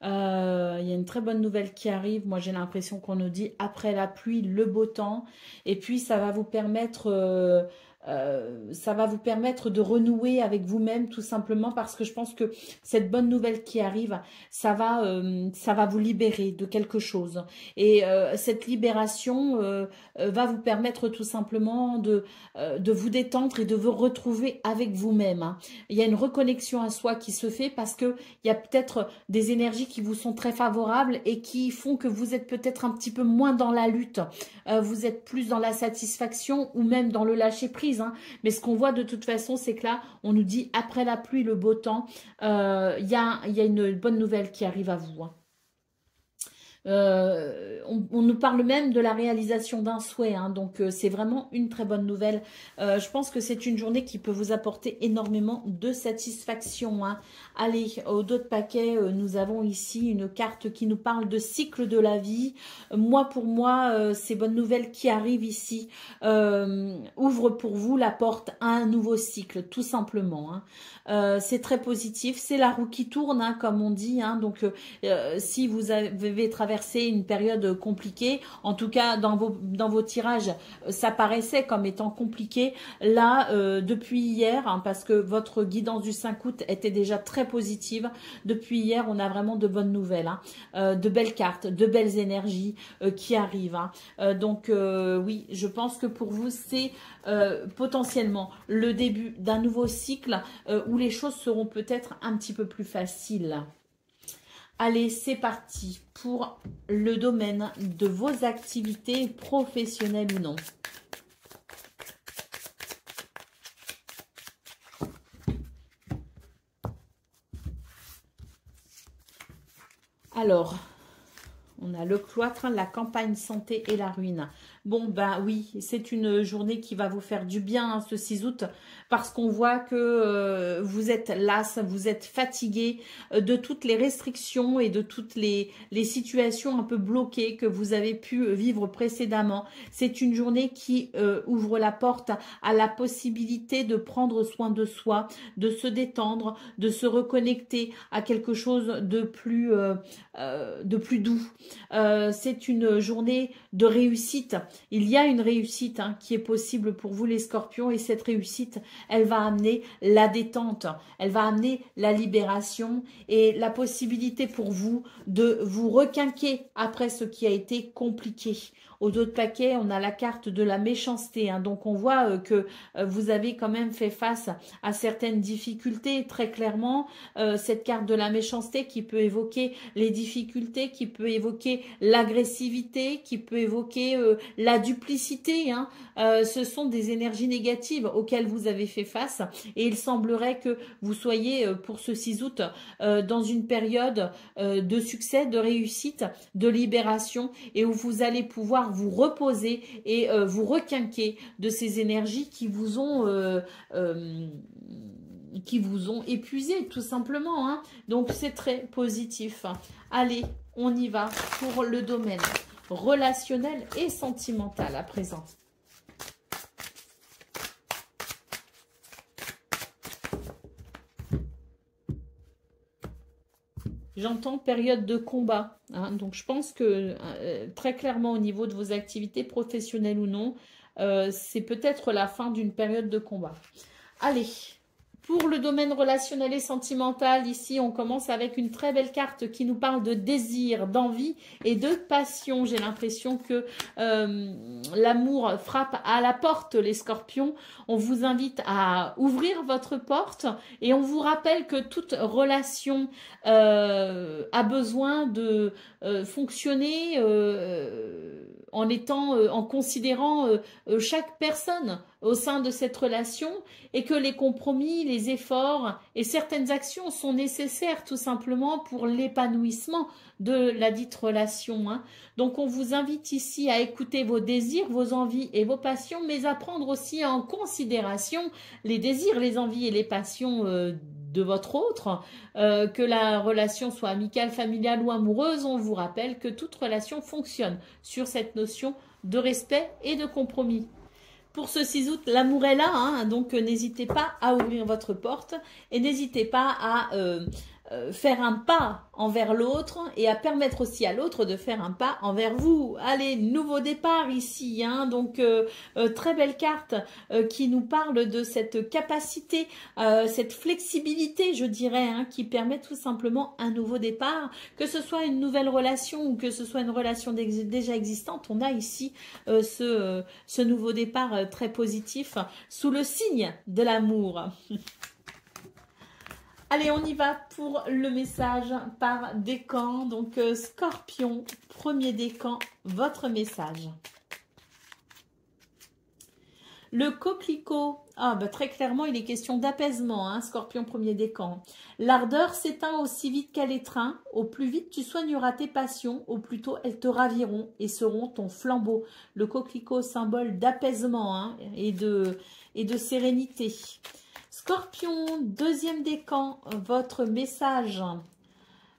Il y a une très bonne nouvelle qui arrive. Moi, j'ai l'impression qu'on nous dit après la pluie, le beau temps. Et puis, ça va vous permettre de renouer avec vous-même, tout simplement, parce que je pense que cette bonne nouvelle qui arrive, ça va vous libérer de quelque chose. Et cette libération va vous permettre tout simplement de vous détendre et de vous retrouver avec vous-même, hein. Il y a une reconnexion à soi qui se fait parce que il y a peut-être des énergies qui vous sont très favorables et qui font que vous êtes peut-être un petit peu moins dans la lutte. Vous êtes plus dans la satisfaction ou même dans le lâcher-prise, hein. Mais ce qu'on voit de toute façon, c'est que là, on nous dit après la pluie, le beau temps, il y a une bonne nouvelle qui arrive à vous, hein. On nous parle même de la réalisation d'un souhait, hein, donc c'est vraiment une très bonne nouvelle. Je pense que c'est une journée qui peut vous apporter énormément de satisfaction, hein. Allez, au dos de paquet, nous avons ici une carte qui nous parle de cycle de la vie. Moi, pour moi, ces bonnes nouvelles qui arrivent ici ouvrent pour vous la porte à un nouveau cycle, tout simplement, hein. C'est très positif, c'est la roue qui tourne, hein, comme on dit, hein, donc si vous avez traversé une période compliquée, en tout cas dans vos tirages, ça paraissait comme étant compliqué. Là, depuis hier, hein, parce que votre guidance du 5 août était déjà très positive, depuis hier, on a vraiment de bonnes nouvelles, hein, de belles cartes, de belles énergies qui arrivent, hein. Donc oui, je pense que pour vous, c'est potentiellement le début d'un nouveau cycle où les choses seront peut-être un petit peu plus faciles. Allez, c'est parti pour le domaine de vos activités professionnelles ou non. Alors, on a le cloître, la campagne santé et la ruine. Bon, ben oui, c'est une journée qui va vous faire du bien, hein, ce 6 août, parce qu'on voit que vous êtes las, vous êtes fatigué de toutes les restrictions et de toutes les situations un peu bloquées que vous avez pu vivre précédemment. C'est une journée qui ouvre la porte à la possibilité de prendre soin de soi, de se détendre, de se reconnecter à quelque chose de plus doux. C'est une journée de réussite. Il y a une réussite, hein, qui est possible pour vous les Scorpions, et cette réussite, elle va amener la détente, elle va amener la libération et la possibilité pour vous de vous requinquer après ce qui a été compliqué. Au dos de paquet, on a la carte de la méchanceté, hein, donc on voit que vous avez quand même fait face à certaines difficultés, très clairement. Cette carte de la méchanceté qui peut évoquer les difficultés, qui peut évoquer l'agressivité, qui peut évoquer la duplicité, hein. Ce sont des énergies négatives auxquelles vous avez fait face, et il semblerait que vous soyez pour ce 6 août dans une période de succès, de réussite, de libération, et où vous allez pouvoir vous reposer et vous requinquer de ces énergies qui vous ont épuisé, tout simplement, hein. Donc c'est très positif. Allez, on y va pour le domaine relationnel et sentimental à présent. J'entends période de combat, hein, donc je pense que très clairement au niveau de vos activités professionnelles ou non, c'est peut-être la fin d'une période de combat. Allez, Pour le domaine relationnel et sentimental, ici, on commence avec une très belle carte qui nous parle de désir, d'envie et de passion. J'ai l'impression que l'amour frappe à la porte, les scorpions. On vous invite à ouvrir votre porte et on vous rappelle que toute relation a besoin de fonctionner en considérant chaque personne au sein de cette relation et que les compromis, les efforts et certaines actions sont nécessaires tout simplement pour l'épanouissement de la dite relation. Hein. Donc on vous invite ici à écouter vos désirs, vos envies et vos passions, mais à prendre aussi en considération les désirs, les envies et les passions de votre autre, que la relation soit amicale, familiale ou amoureuse. On vous rappelle que toute relation fonctionne sur cette notion de respect et de compromis. Pour ce 6 août, l'amour est là, hein, donc n'hésitez pas à ouvrir votre porte et n'hésitez pas à faire un pas envers l'autre et à permettre aussi à l'autre de faire un pas envers vous. Allez, nouveau départ ici, hein, donc très belle carte qui nous parle de cette capacité, cette flexibilité, je dirais, hein, qui permet tout simplement un nouveau départ, que ce soit une nouvelle relation ou que ce soit une relation déjà existante. On a ici ce nouveau départ très positif sous le signe de l'amour. Allez, on y va pour le message par décan. Donc, Scorpion, premier décan, votre message. Le coquelicot, très clairement, il est question d'apaisement, hein, Scorpion, premier décan. L'ardeur s'éteint aussi vite qu'elle étreint. Au plus vite tu soigneras tes passions, au plus tôt elles te raviront et seront ton flambeau. Le coquelicot, symbole d'apaisement, hein, et de sérénité. Scorpion, deuxième décan, votre message.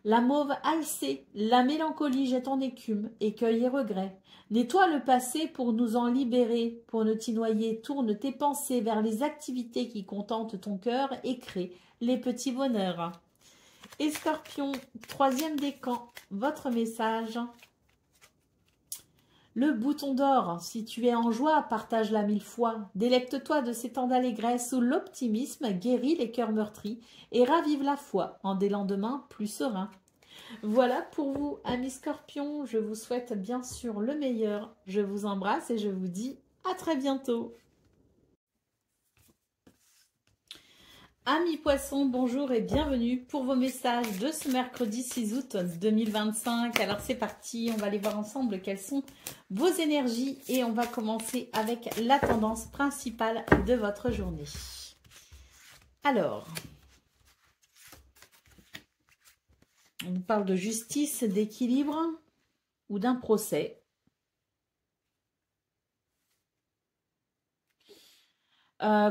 La mauve alcée, la mélancolie jette en écume, écueil et regret. Nettoie le passé pour nous en libérer, pour ne t'y noyer, tourne tes pensées vers les activités qui contentent ton cœur et créent les petits bonheurs. Et Scorpion, troisième décan, votre message. Le bouton d'or, si tu es en joie, partage-la 1000 fois. Délecte-toi de ces temps d'allégresse où l'optimisme guérit les cœurs meurtris et ravive la foi en des lendemains plus sereins. Voilà pour vous, amis Scorpions. Je vous souhaite bien sûr le meilleur. Je vous embrasse et je vous dis à très bientôt. Amis poissons, bonjour et bienvenue pour vos messages de ce mercredi 6 août 2025. Alors c'est parti, on va aller voir ensemble quelles sont vos énergies et on va commencer avec la tendance principale de votre journée. Alors, on nous parle de justice, d'équilibre ou d'un procès.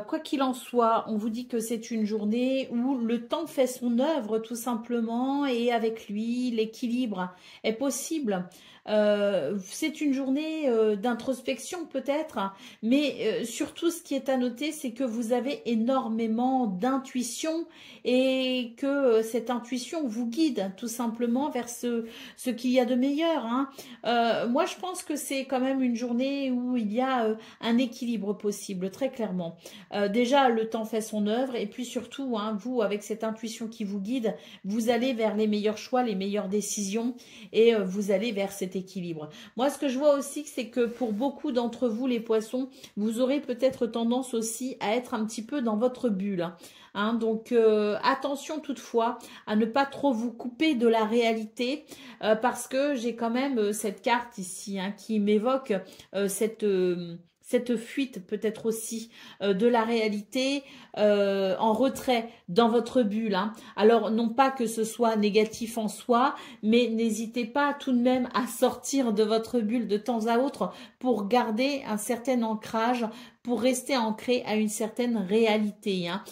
Quoi qu'il en soit, on vous dit que c'est une journée où le temps fait son œuvre tout simplement et avec lui, l'équilibre est possible. C'est une journée d'introspection peut-être, mais surtout ce qui est à noter, c'est que vous avez énormément d'intuition et que cette intuition vous guide tout simplement vers ce qu'il y a de meilleur. Hein. Moi, je pense que c'est quand même une journée où il y a un équilibre possible, très clairement. Déjà, le temps fait son œuvre et puis surtout, hein, vous, avec cette intuition qui vous guide, vous allez vers les meilleurs choix, les meilleures décisions et vous allez vers cet équilibre. Moi, ce que je vois aussi, c'est que pour beaucoup d'entre vous, les poissons, vous aurez peut-être tendance aussi à être un petit peu dans votre bulle. Hein, donc attention toutefois à ne pas trop vous couper de la réalité parce que j'ai quand même cette carte ici hein, qui m'évoque cette fuite peut-être aussi de la réalité en retrait dans votre bulle. Hein. Alors non pas que ce soit négatif en soi, mais n'hésitez pas tout de même à sortir de votre bulle de temps à autre pour garder un certain ancrage, pour rester ancré à une certaine réalité. Hein.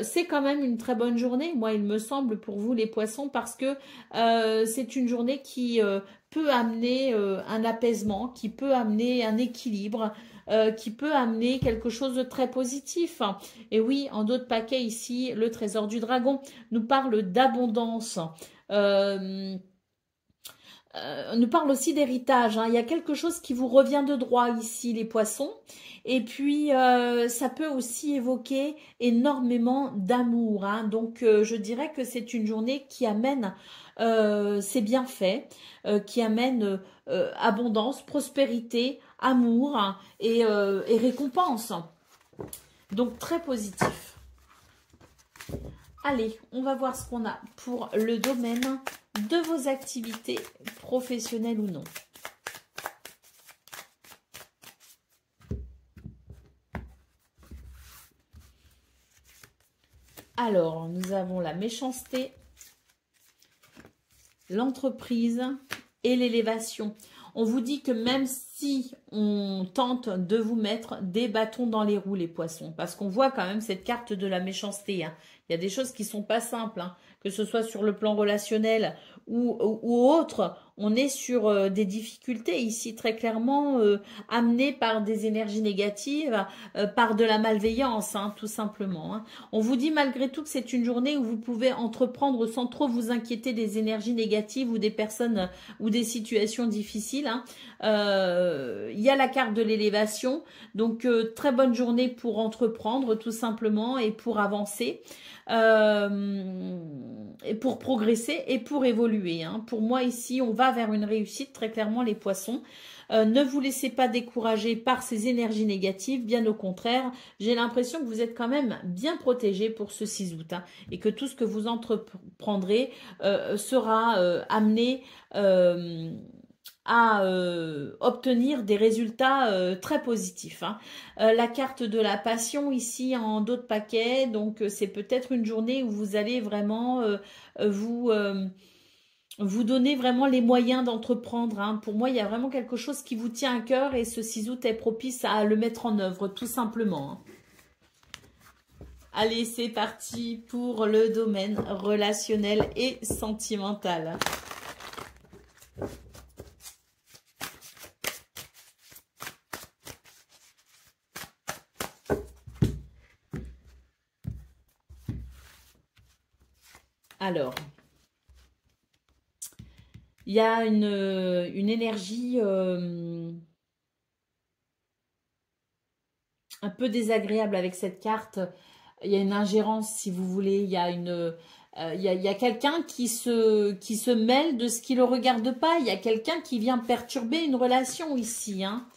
C'est quand même une très bonne journée, moi il me semble, pour vous les poissons, parce que c'est une journée qui peut amener un apaisement, qui peut amener un équilibre, qui peut amener quelque chose de très positif. Et oui, en d'autres paquets ici, le trésor du dragon nous parle d'abondance. on nous parle aussi d'héritage, hein. Il y a quelque chose qui vous revient de droit ici, les poissons. Et puis, ça peut aussi évoquer énormément d'amour, hein. Donc, je dirais que c'est une journée qui amène ses bienfaits, qui amène abondance, prospérité, amour, hein, et récompense. Donc, très positif. Allez, on va voir ce qu'on a pour le domaine de vos activités professionnelles ou non. Alors, nous avons la méchanceté, l'entreprise et l'élévation. On vous dit que même si on tente de vous mettre des bâtons dans les roues, les poissons, parce qu'on voit quand même cette carte de la méchanceté, hein. Il y a des choses qui sont pas simples, hein, que ce soit sur le plan relationnel ou autre. On est sur des difficultés ici très clairement amenées par des énergies négatives, par de la malveillance, hein, tout simplement, hein. On vous dit malgré tout que c'est une journée où vous pouvez entreprendre sans trop vous inquiéter des énergies négatives ou des personnes ou des situations difficiles, hein. Il y a la carte de l'élévation, donc très bonne journée pour entreprendre tout simplement et pour avancer. Et pour progresser et pour évoluer, hein. Pour moi ici on va vers une réussite très clairement les poissons. Ne vous laissez pas décourager par ces énergies négatives, bien au contraire, j'ai l'impression que vous êtes quand même bien protégé pour ce 6 août, hein, et que tout ce que vous entreprendrez sera amené à obtenir des résultats très positifs, hein. La carte de la passion ici en dos de paquet, donc c'est peut-être une journée où vous allez vraiment vous donner vraiment les moyens d'entreprendre, hein. Pour moi, il y a vraiment quelque chose qui vous tient à cœur et ce 6 août est propice à le mettre en œuvre, tout simplement, hein. Allez, c'est parti pour le domaine relationnel et sentimental. Alors, il y a une énergie un peu désagréable avec cette carte. Il y a une ingérence, si vous voulez. Il y a il y a quelqu'un qui se mêle de ce qui ne le regarde pas. Il y a quelqu'un qui vient perturber une relation ici, hein.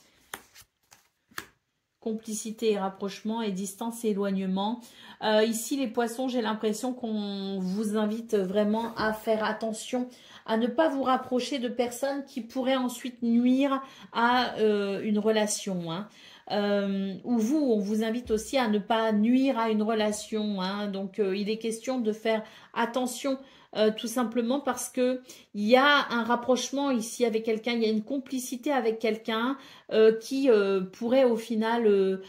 Complicité et rapprochement et distance et éloignement. Ici, les poissons, j'ai l'impression qu'on vous invite vraiment à faire attention, à ne pas vous rapprocher de personnes qui pourraient ensuite nuire à une relation, hein. Ou vous, on vous invite aussi à ne pas nuire à une relation, hein. Donc, il est question de faire attention tout simplement parce que il y a un rapprochement ici avec quelqu'un, il y a une complicité avec quelqu'un qui pourrait au final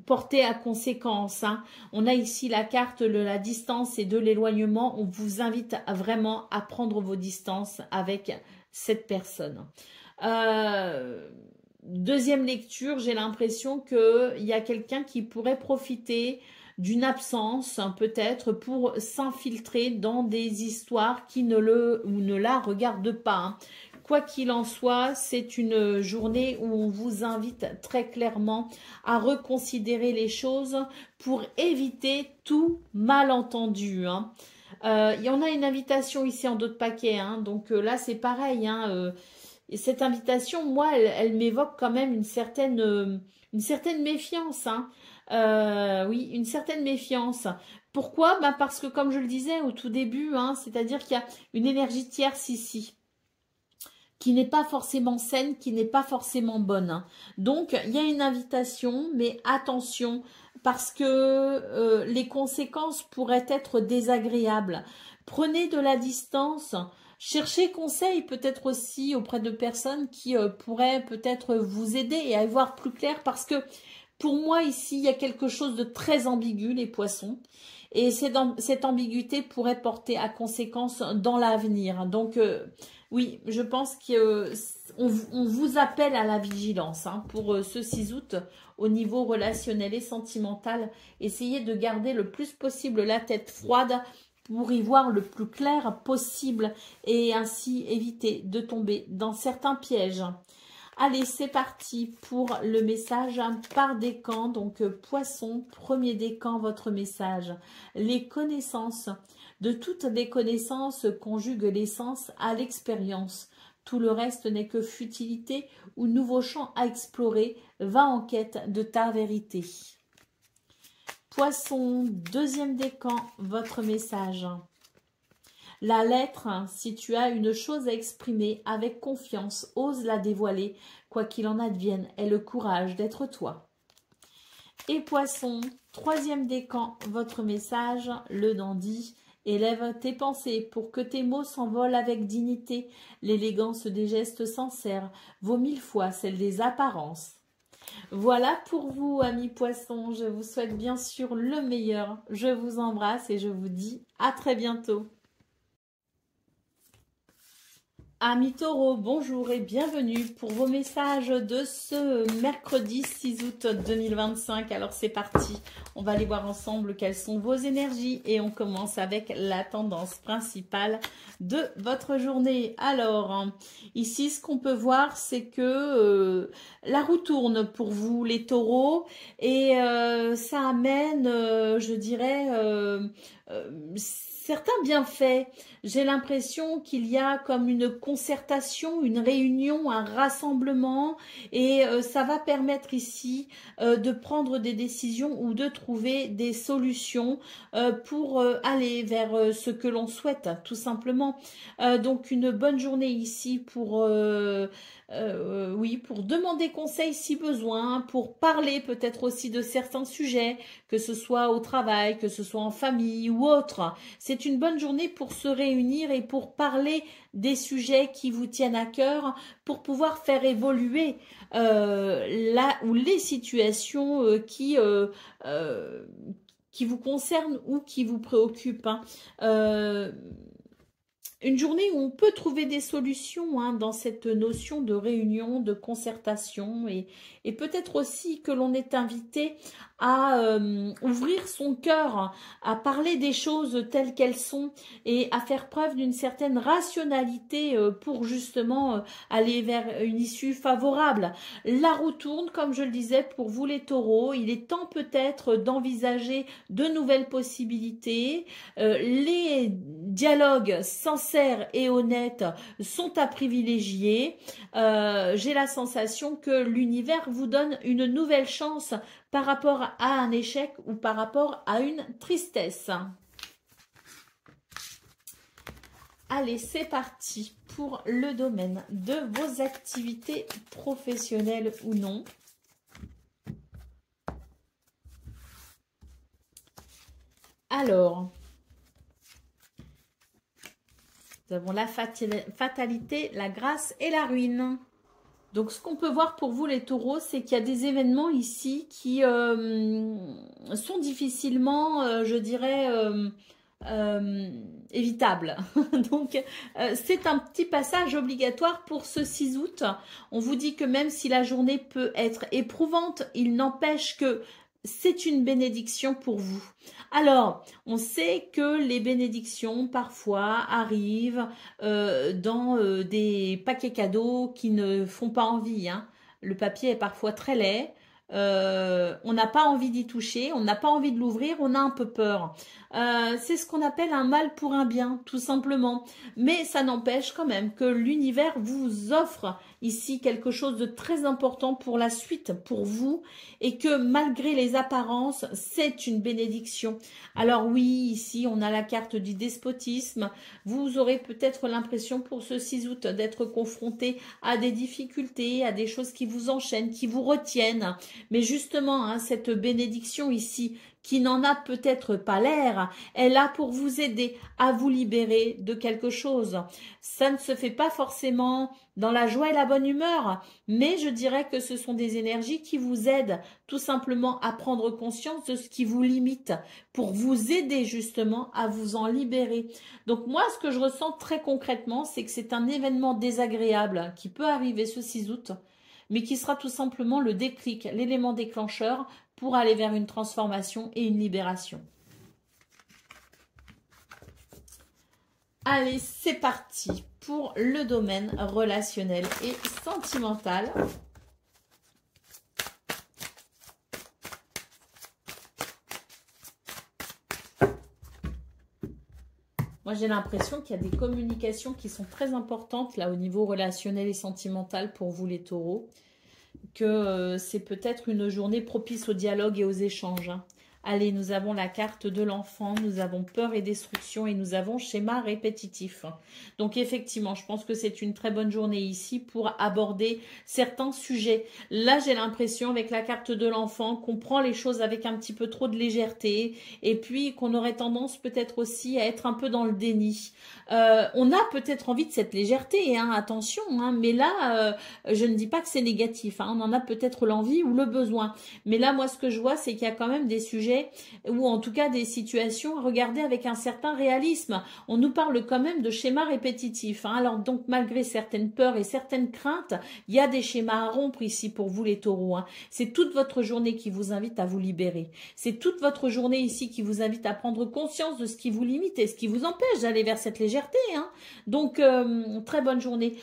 porter à conséquence, hein. On a ici la carte de la distance et de l'éloignement. On vous invite vraiment à prendre vos distances avec cette personne. Deuxième lecture, j'ai l'impression qu'il y a quelqu'un qui pourrait profiter d'une absence, hein, peut-être, pour s'infiltrer dans des histoires qui ne la regardent pas, hein. Quoi qu'il en soit, c'est une journée où on vous invite très clairement à reconsidérer les choses pour éviter tout malentendu, hein. Il y en a une invitation ici en dos de paquet, hein, donc là c'est pareil, hein, et cette invitation, moi, elle m'évoque quand même une certaine méfiance, hein. Oui, une certaine méfiance. Pourquoi? Bah parce que comme je le disais au tout début, hein, c'est-à-dire qu'il y a une énergie tierce ici qui n'est pas forcément saine, qui n'est pas forcément bonne, hein. Donc, il y a une invitation, mais attention, parce que les conséquences pourraient être désagréables. Prenez de la distance. Cherchez conseil peut-être aussi auprès de personnes qui pourraient peut-être vous aider et à y voir plus clair parce que pour moi ici il y a quelque chose de très ambigu les poissons et cette ambiguïté pourrait porter à conséquence dans l'avenir. Donc oui, je pense qu'on vous appelle à la vigilance, hein, pour ce 6 août au niveau relationnel et sentimental. Essayez de garder le plus possible la tête froide pour y voir le plus clair possible et ainsi éviter de tomber dans certains pièges. Allez, c'est parti pour le message par décan. Donc, Poisson, premier décan, votre message. Les connaissances. De toutes les connaissances conjuguent l'essence à l'expérience. Tout le reste n'est que futilité ou nouveau champ à explorer. Va en quête de ta vérité. Poisson, deuxième décan, votre message. La lettre, si tu as une chose à exprimer avec confiance, ose la dévoiler, quoi qu'il en advienne, aie le courage d'être toi. Et Poisson, troisième décan, votre message, le dandy. Élève tes pensées pour que tes mots s'envolent avec dignité. L'élégance des gestes sincères vaut 1000 fois celle des apparences. Voilà pour vous, amis poissons. Je vous souhaite bien sûr le meilleur. Je vous embrasse et je vous dis à très bientôt. Amis taureaux, bonjour et bienvenue pour vos messages de ce mercredi 6 août 2025. Alors c'est parti, on va aller voir ensemble quelles sont vos énergies et on commence avec la tendance principale de votre journée. Alors, ici ce qu'on peut voir c'est que la roue tourne pour vous les taureaux et ça amène, je dirais, certains bienfaits. J'ai l'impression qu'il y a comme une concertation, une réunion, un rassemblement et ça va permettre ici de prendre des décisions ou de trouver des solutions pour aller vers ce que l'on souhaite, tout simplement. Donc une bonne journée ici pour... oui, pour demander conseil si besoin, pour parler peut-être aussi de certains sujets, que ce soit au travail, que ce soit en famille ou autre. C'est une bonne journée pour se réunir et pour parler des sujets qui vous tiennent à cœur, pour pouvoir faire évoluer là ou les situations qui vous concernent ou qui vous préoccupent. Une journée où on peut trouver des solutions dans cette notion de réunion, de concertation et peut-être aussi que l'on est invité à ouvrir son cœur, à parler des choses telles qu'elles sont et à faire preuve d'une certaine rationalité pour justement aller vers une issue favorable. La roue tourne, comme je le disais, pour vous les taureaux. Il est temps peut-être d'envisager de nouvelles possibilités. Les dialogues sincères et honnêtes sont à privilégier. J'ai la sensation que l'univers vous donne une nouvelle chance par rapport à un échec ou par rapport à une tristesse. Allez, c'est parti pour le domaine de vos activités professionnelles ou non. Alors, nous avons la fatalité, la grâce et la ruine. Donc, ce qu'on peut voir pour vous, les taureaux, c'est qu'il y a des événements ici qui sont difficilement, je dirais, évitables. Donc, c'est un petit passage obligatoire pour ce 6 août. On vous dit que même si la journée peut être éprouvante, il n'empêche que c'est une bénédiction pour vous. Alors, on sait que les bénédictions parfois arrivent dans des paquets cadeaux qui ne font pas envie. Le papier est parfois très laid. On n'a pas envie d'y toucher, on n'a pas envie de l'ouvrir, on a un peu peur. C'est ce qu'on appelle un mal pour un bien, tout simplement. Mais ça n'empêche quand même que l'univers vous offre ici quelque chose de très important pour la suite, pour vous, et que malgré les apparences, c'est une bénédiction. Alors oui, ici, on a la carte du despotisme. Vous aurez peut-être l'impression pour ce 6 août d'être confronté à des difficultés, à des choses qui vous enchaînent, qui vous retiennent. Mais justement, cette bénédiction ici, qui n'en a peut-être pas l'air, est là pour vous aider à vous libérer de quelque chose. Ça ne se fait pas forcément dans la joie et la bonne humeur, mais je dirais que ce sont des énergies qui vous aident tout simplement à prendre conscience de ce qui vous limite pour vous aider justement à vous en libérer. Donc moi, ce que je ressens très concrètement, c'est que c'est un événement désagréable qui peut arriver ce 6 août, mais qui sera tout simplement le déclic, l'élément déclencheur pour aller vers une transformation et une libération. Allez, c'est parti pour le domaine relationnel et sentimental. Moi, j'ai l'impression qu'il y a des communications qui sont très importantes là au niveau relationnel et sentimental pour vous les taureaux. Que c'est peut-être une journée propice au dialogue et aux échanges. Hein. Allez, nous avons la carte de l'enfant, nous avons peur et destruction et nous avons schéma répétitif. Donc effectivement, je pense que c'est une très bonne journée ici pour aborder certains sujets. Là, j'ai l'impression avec la carte de l'enfant qu'on prend les choses avec un petit peu trop de légèreté et puis qu'on aurait tendance peut-être aussi à être un peu dans le déni. On a peut-être envie de cette légèreté, hein, attention, hein, mais là, je ne dis pas que c'est négatif, hein, on en a peut-être l'envie ou le besoin. Mais là, moi, ce que je vois, c'est qu'il y a quand même des sujets ou en tout cas des situations à regarder avec un certain réalisme. On nous parle quand même de schémas répétitifs. Hein. Alors donc malgré certaines peurs et certaines craintes, il y a des schémas à rompre ici pour vous les taureaux. Hein. C'est toute votre journée qui vous invite à vous libérer. C'est toute votre journée ici qui vous invite à prendre conscience de ce qui vous limite et ce qui vous empêche d'aller vers cette légèreté. Hein. Donc très bonne journée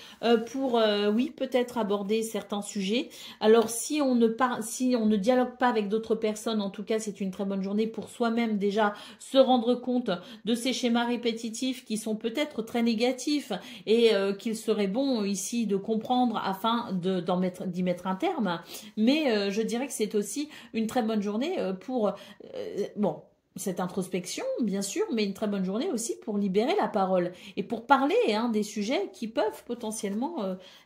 pour oui peut-être aborder certains sujets. Alors si on ne dialogue pas avec d'autres personnes, en tout cas c'est une très bonne journée pour soi-même déjà se rendre compte de ces schémas répétitifs qui sont peut-être très négatifs et qu'il serait bon ici de comprendre afin d'y mettre un terme. Mais je dirais que c'est aussi une très bonne journée pour bon, cette introspection, bien sûr, mais une très bonne journée aussi pour libérer la parole et pour parler hein, des sujets qui peuvent potentiellement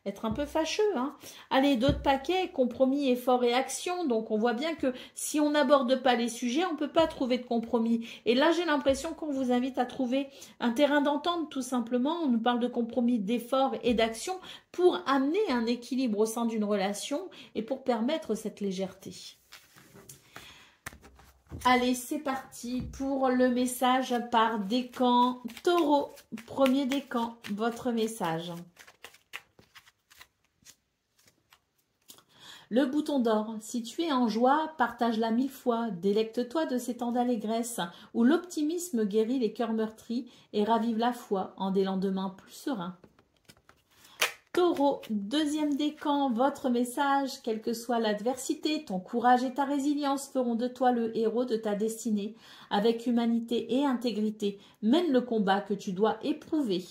être un peu fâcheux. Hein. Allez, d'autres paquets, compromis, effort et action. Donc, on voit bien que si on n'aborde pas les sujets, on ne peut pas trouver de compromis. Et là, j'ai l'impression qu'on vous invite à trouver un terrain d'entente, tout simplement. On nous parle de compromis, d'effort et d'action pour amener un équilibre au sein d'une relation et pour permettre cette légèreté. Allez, c'est parti pour le message par décan taureau. Premier décan, votre message. Le bouton d'or, si tu es en joie, partage-la 1000 fois, délecte-toi de ces temps d'allégresse où l'optimisme guérit les cœurs meurtris et ravive la foi en des lendemains plus sereins. Taureau, deuxième décan, votre message, quelle que soit l'adversité, ton courage et ta résilience feront de toi le héros de ta destinée. Avec humanité et intégrité, mène le combat que tu dois éprouver.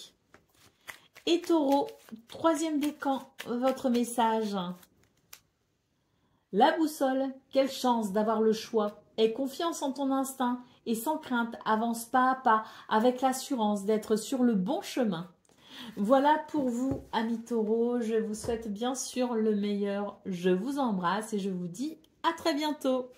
Et Taureau, troisième décan, votre message. La boussole, quelle chance d'avoir le choix. Aie confiance en ton instinct et sans crainte, avance pas à pas avec l'assurance d'être sur le bon chemin. Voilà pour vous, amis taureaux. Je vous souhaite bien sûr le meilleur. Je vous embrasse et je vous dis à très bientôt.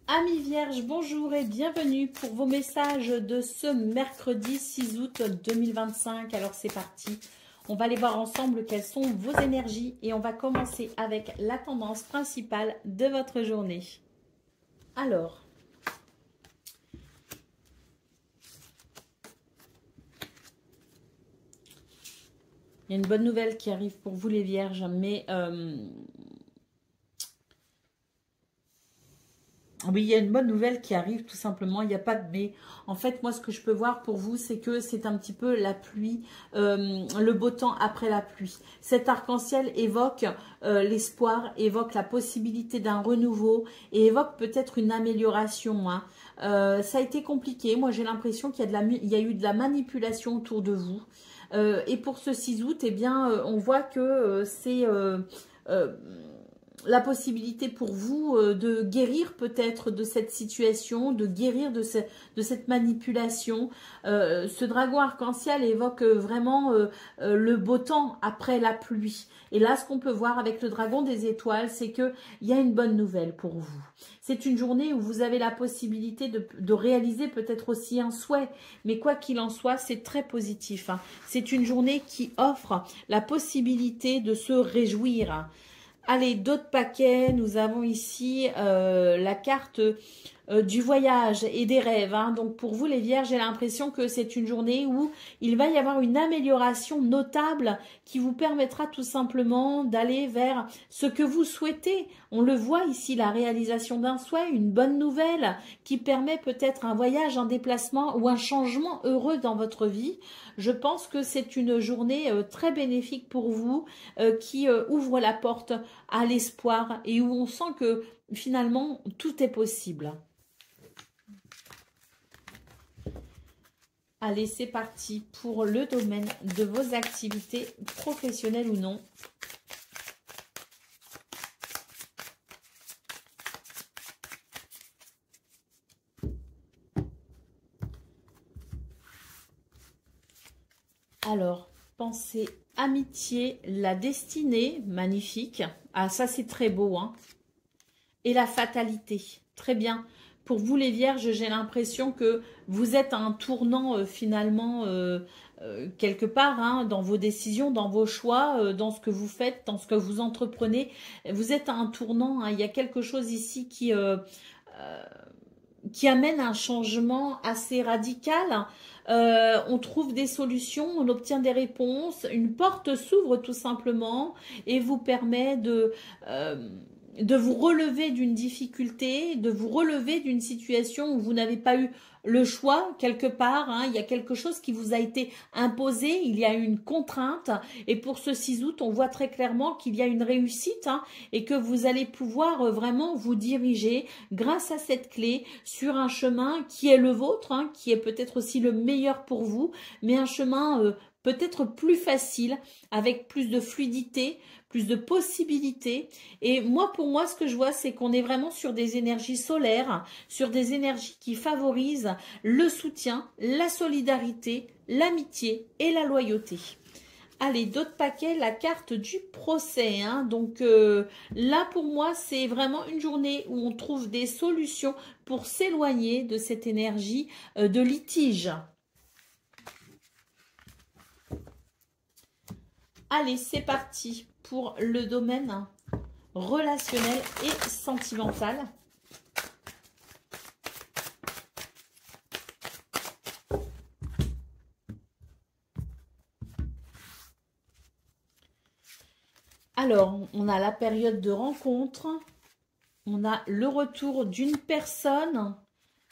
Amis vierges, bonjour et bienvenue pour vos messages de ce mercredi 6 août 2025. Alors c'est parti. On va aller voir ensemble quelles sont vos énergies et on va commencer avec la tendance principale de votre journée. Alors, il y a une bonne nouvelle qui arrive pour vous les vierges, mais oui, il y a une bonne nouvelle qui arrive tout simplement, il n'y a pas de mais. En fait, moi, ce que je peux voir pour vous, c'est que c'est un petit peu la pluie, le beau temps après la pluie. Cet arc-en-ciel évoque l'espoir, évoque la possibilité d'un renouveau et évoque peut-être une amélioration. Hein. Ça a été compliqué. Moi, j'ai l'impression qu'il y a eu de la manipulation autour de vous. Et pour ce 6 août, eh bien, on voit que c'est la possibilité pour vous de guérir peut-être de cette situation, de guérir de cette manipulation. Ce dragon arc-en-ciel évoque vraiment le beau temps après la pluie. Et là, ce qu'on peut voir avec le dragon des étoiles, c'est qu'il y a une bonne nouvelle pour vous. C'est une journée où vous avez la possibilité de réaliser peut-être aussi un souhait. Mais quoi qu'il en soit, c'est très positif. Hein. C'est une journée qui offre la possibilité de se réjouir. Allez, d'autres paquets. Nous avons ici la carte du voyage et des rêves. Hein. Donc pour vous les vierges, j'ai l'impression que c'est une journée où il va y avoir une amélioration notable qui vous permettra tout simplement d'aller vers ce que vous souhaitez. On le voit ici, la réalisation d'un souhait, une bonne nouvelle qui permet peut-être un voyage, un déplacement ou un changement heureux dans votre vie. Je pense que c'est une journée très bénéfique pour vous qui ouvre la porte à l'espoir et où on sent que finalement tout est possible. Allez, c'est parti pour le domaine de vos activités professionnelles ou non. Alors, pensée, amitié, la destinée, magnifique. Ah, ça c'est très beau, hein. Et la fatalité, très bien. Pour vous les vierges, j'ai l'impression que vous êtes à un tournant finalement quelque part hein, dans vos décisions, dans vos choix, dans ce que vous faites, dans ce que vous entreprenez. Vous êtes à un tournant, hein, il y a quelque chose ici qui amène un changement assez radical. On trouve des solutions, on obtient des réponses, une porte s'ouvre tout simplement et vous permet de vous relever d'une difficulté, de vous relever d'une situation où vous n'avez pas eu le choix quelque part, hein, il y a quelque chose qui vous a été imposé, il y a une contrainte et pour ce 6 août, on voit très clairement qu'il y a une réussite hein, et que vous allez pouvoir vraiment vous diriger grâce à cette clé sur un chemin qui est le vôtre, hein, qui est peut-être aussi le meilleur pour vous, mais un chemin peut-être plus facile, avec plus de fluidité, plus de possibilités. Et moi, pour moi, ce que je vois, c'est qu'on est vraiment sur des énergies solaires, sur des énergies qui favorisent le soutien, la solidarité, l'amitié et la loyauté. Allez, d'autres paquets, la carte du procès. Hein. Donc là, pour moi, c'est vraiment une journée où on trouve des solutions pour s'éloigner de cette énergie de litige. Allez, c'est parti pour le domaine relationnel et sentimental. Alors, on a la période de rencontre, on a le retour d'une personne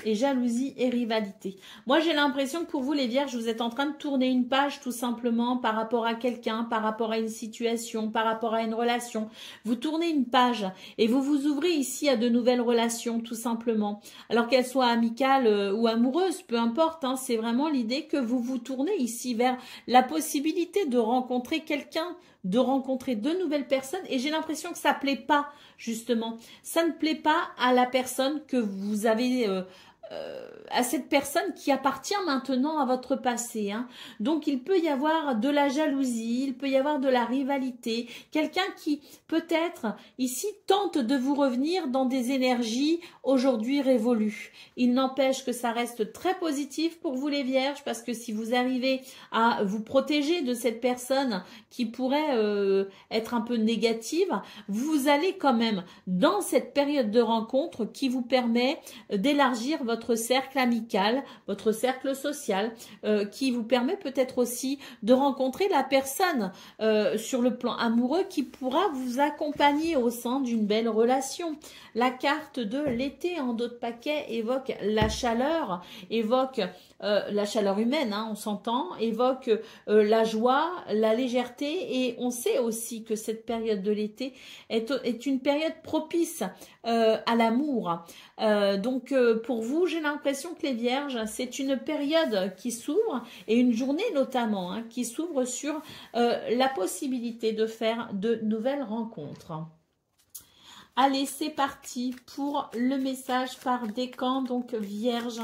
et jalousie et rivalité. Moi, j'ai l'impression que pour vous, les vierges, vous êtes en train de tourner une page tout simplement par rapport à quelqu'un, par rapport à une situation, par rapport à une relation. Vous tournez une page et vous vous ouvrez ici à de nouvelles relations tout simplement. Alors qu'elles soient amicales ou amoureuses, peu importe, hein, c'est vraiment l'idée que vous vous tournez ici vers la possibilité de rencontrer quelqu'un, de rencontrer de nouvelles personnes et j'ai l'impression que ça plaît pas justement. Ça ne plaît pas à la personne que vous avez à cette personne qui appartient maintenant à votre passé. Hein. Donc, il peut y avoir de la jalousie, il peut y avoir de la rivalité, quelqu'un qui peut-être ici tente de vous revenir dans des énergies aujourd'hui révolues. Il n'empêche que ça reste très positif pour vous les vierges parce que si vous arrivez à vous protéger de cette personne qui pourrait être un peu négative, vous allez quand même dans cette période de rencontre qui vous permet d'élargir votre cercle amical, votre cercle social, qui vous permet peut-être aussi de rencontrer la personne sur le plan amoureux qui pourra vous accompagner au sein d'une belle relation. La carte de l'été en d'autres paquets évoque la chaleur, évoque la chaleur humaine, hein, on s'entend, évoque la joie, la légèreté et on sait aussi que cette période de l'été est une période propice à l'amour. Donc pour vous, j'ai l'impression que les vierges, c'est une période qui s'ouvre et une journée notamment hein, qui s'ouvre sur la possibilité de faire de nouvelles rencontres. Allez, c'est parti pour le message par décan, donc vierge.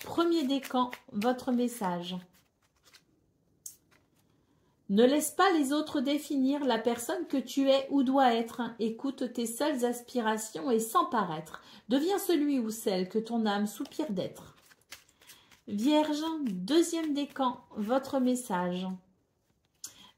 Premier décan, votre message. Ne laisse pas les autres définir la personne que tu es ou dois être. Écoute tes seules aspirations et sans paraître. Deviens celui ou celle que ton âme soupire d'être. Vierge, deuxième décan, votre message.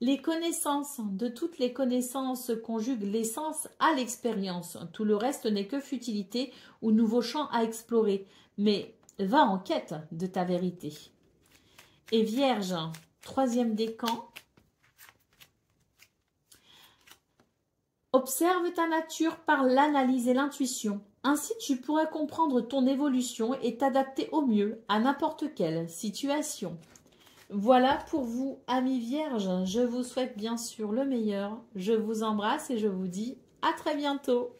Les connaissances, de toutes les connaissances conjuguent l'essence à l'expérience. Tout le reste n'est que futilité ou nouveau champ à explorer. Mais va en quête de ta vérité. Et Vierge, troisième décan. Observe ta nature par l'analyse et l'intuition. Ainsi, tu pourrais comprendre ton évolution et t'adapter au mieux à n'importe quelle situation. Voilà pour vous, amis vierges. Je vous souhaite bien sûr le meilleur. Je vous embrasse et je vous dis à très bientôt.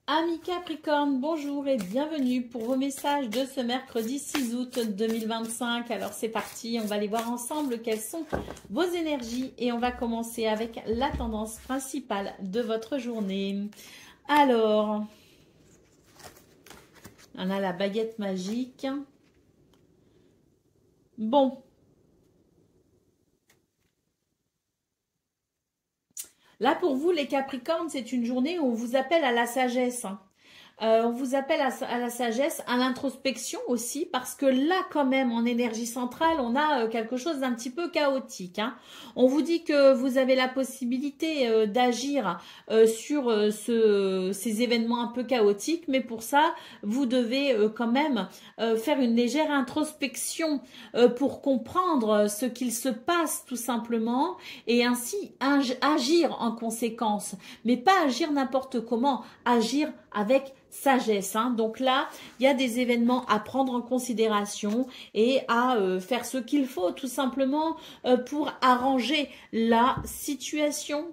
Amis Capricorne, bonjour et bienvenue pour vos messages de ce mercredi 6 août 2025. Alors c'est parti, on va aller voir ensemble quelles sont vos énergies et on va commencer avec la tendance principale de votre journée. Alors, on a la baguette magique. Bon. Là, pour vous, les Capricornes, c'est une journée où on vous appelle à la sagesse. On vous appelle à la sagesse, à l'introspection aussi, parce que là, quand même, en énergie centrale, on a quelque chose d'un petit peu chaotique. Hein. On vous dit que vous avez la possibilité d'agir sur ces événements un peu chaotiques, mais pour ça, vous devez quand même faire une légère introspection pour comprendre ce qu'il se passe tout simplement, et ainsi agir en conséquence, mais pas agir n'importe comment, agir avec sagesse. Hein. Donc là, il y a des événements à prendre en considération et à faire ce qu'il faut tout simplement pour arranger la situation.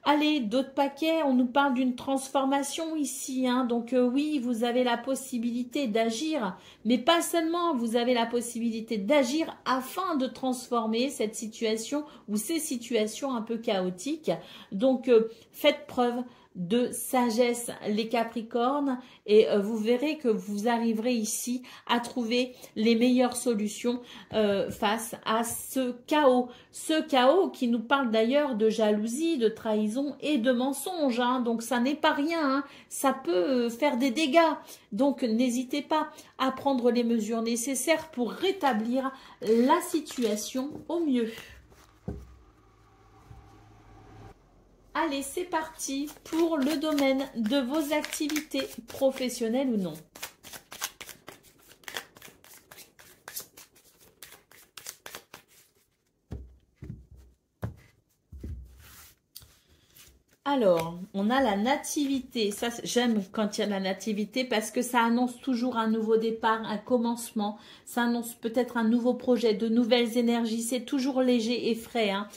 Allez, d'autres paquets, on nous parle d'une transformation ici. Hein. Donc oui, vous avez la possibilité d'agir, mais pas seulement, vous avez la possibilité d'agir afin de transformer cette situation ou ces situations un peu chaotiques. Donc faites preuve de sagesse les Capricornes et vous verrez que vous arriverez ici à trouver les meilleures solutions face à ce chaos qui nous parle d'ailleurs de jalousie, de trahison et de mensonge. Hein. Donc ça n'est pas rien, hein. Ça peut faire des dégâts. Donc n'hésitez pas à prendre les mesures nécessaires pour rétablir la situation au mieux. Allez, c'est parti pour le domaine de vos activités professionnelles ou non. Alors, on a la nativité. Ça, j'aime quand il y a la nativité parce que ça annonce toujours un nouveau départ, un commencement. Ça annonce peut-être un nouveau projet, de nouvelles énergies. C'est toujours léger et frais, hein.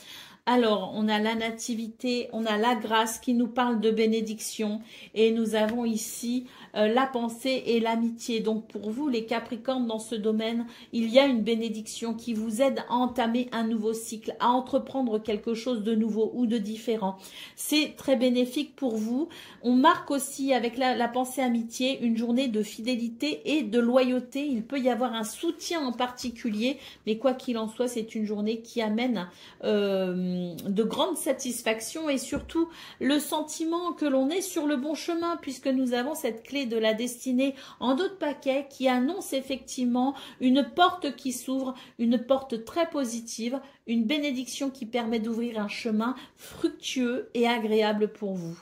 Alors, on a la nativité, on a la grâce qui nous parle de bénédiction et nous avons ici la pensée et l'amitié. Donc, pour vous, les Capricornes, dans ce domaine, il y a une bénédiction qui vous aide à entamer un nouveau cycle, à entreprendre quelque chose de nouveau ou de différent. C'est très bénéfique pour vous. On marque aussi avec la pensée amitié une journée de fidélité et de loyauté. Il peut y avoir un soutien en particulier, mais quoi qu'il en soit, c'est une journée qui amène de grande satisfaction et surtout le sentiment que l'on est sur le bon chemin puisque nous avons cette clé de la destinée en d'autres paquets qui annonce effectivement une porte qui s'ouvre, une porte très positive, une bénédiction qui permet d'ouvrir un chemin fructueux et agréable pour vous.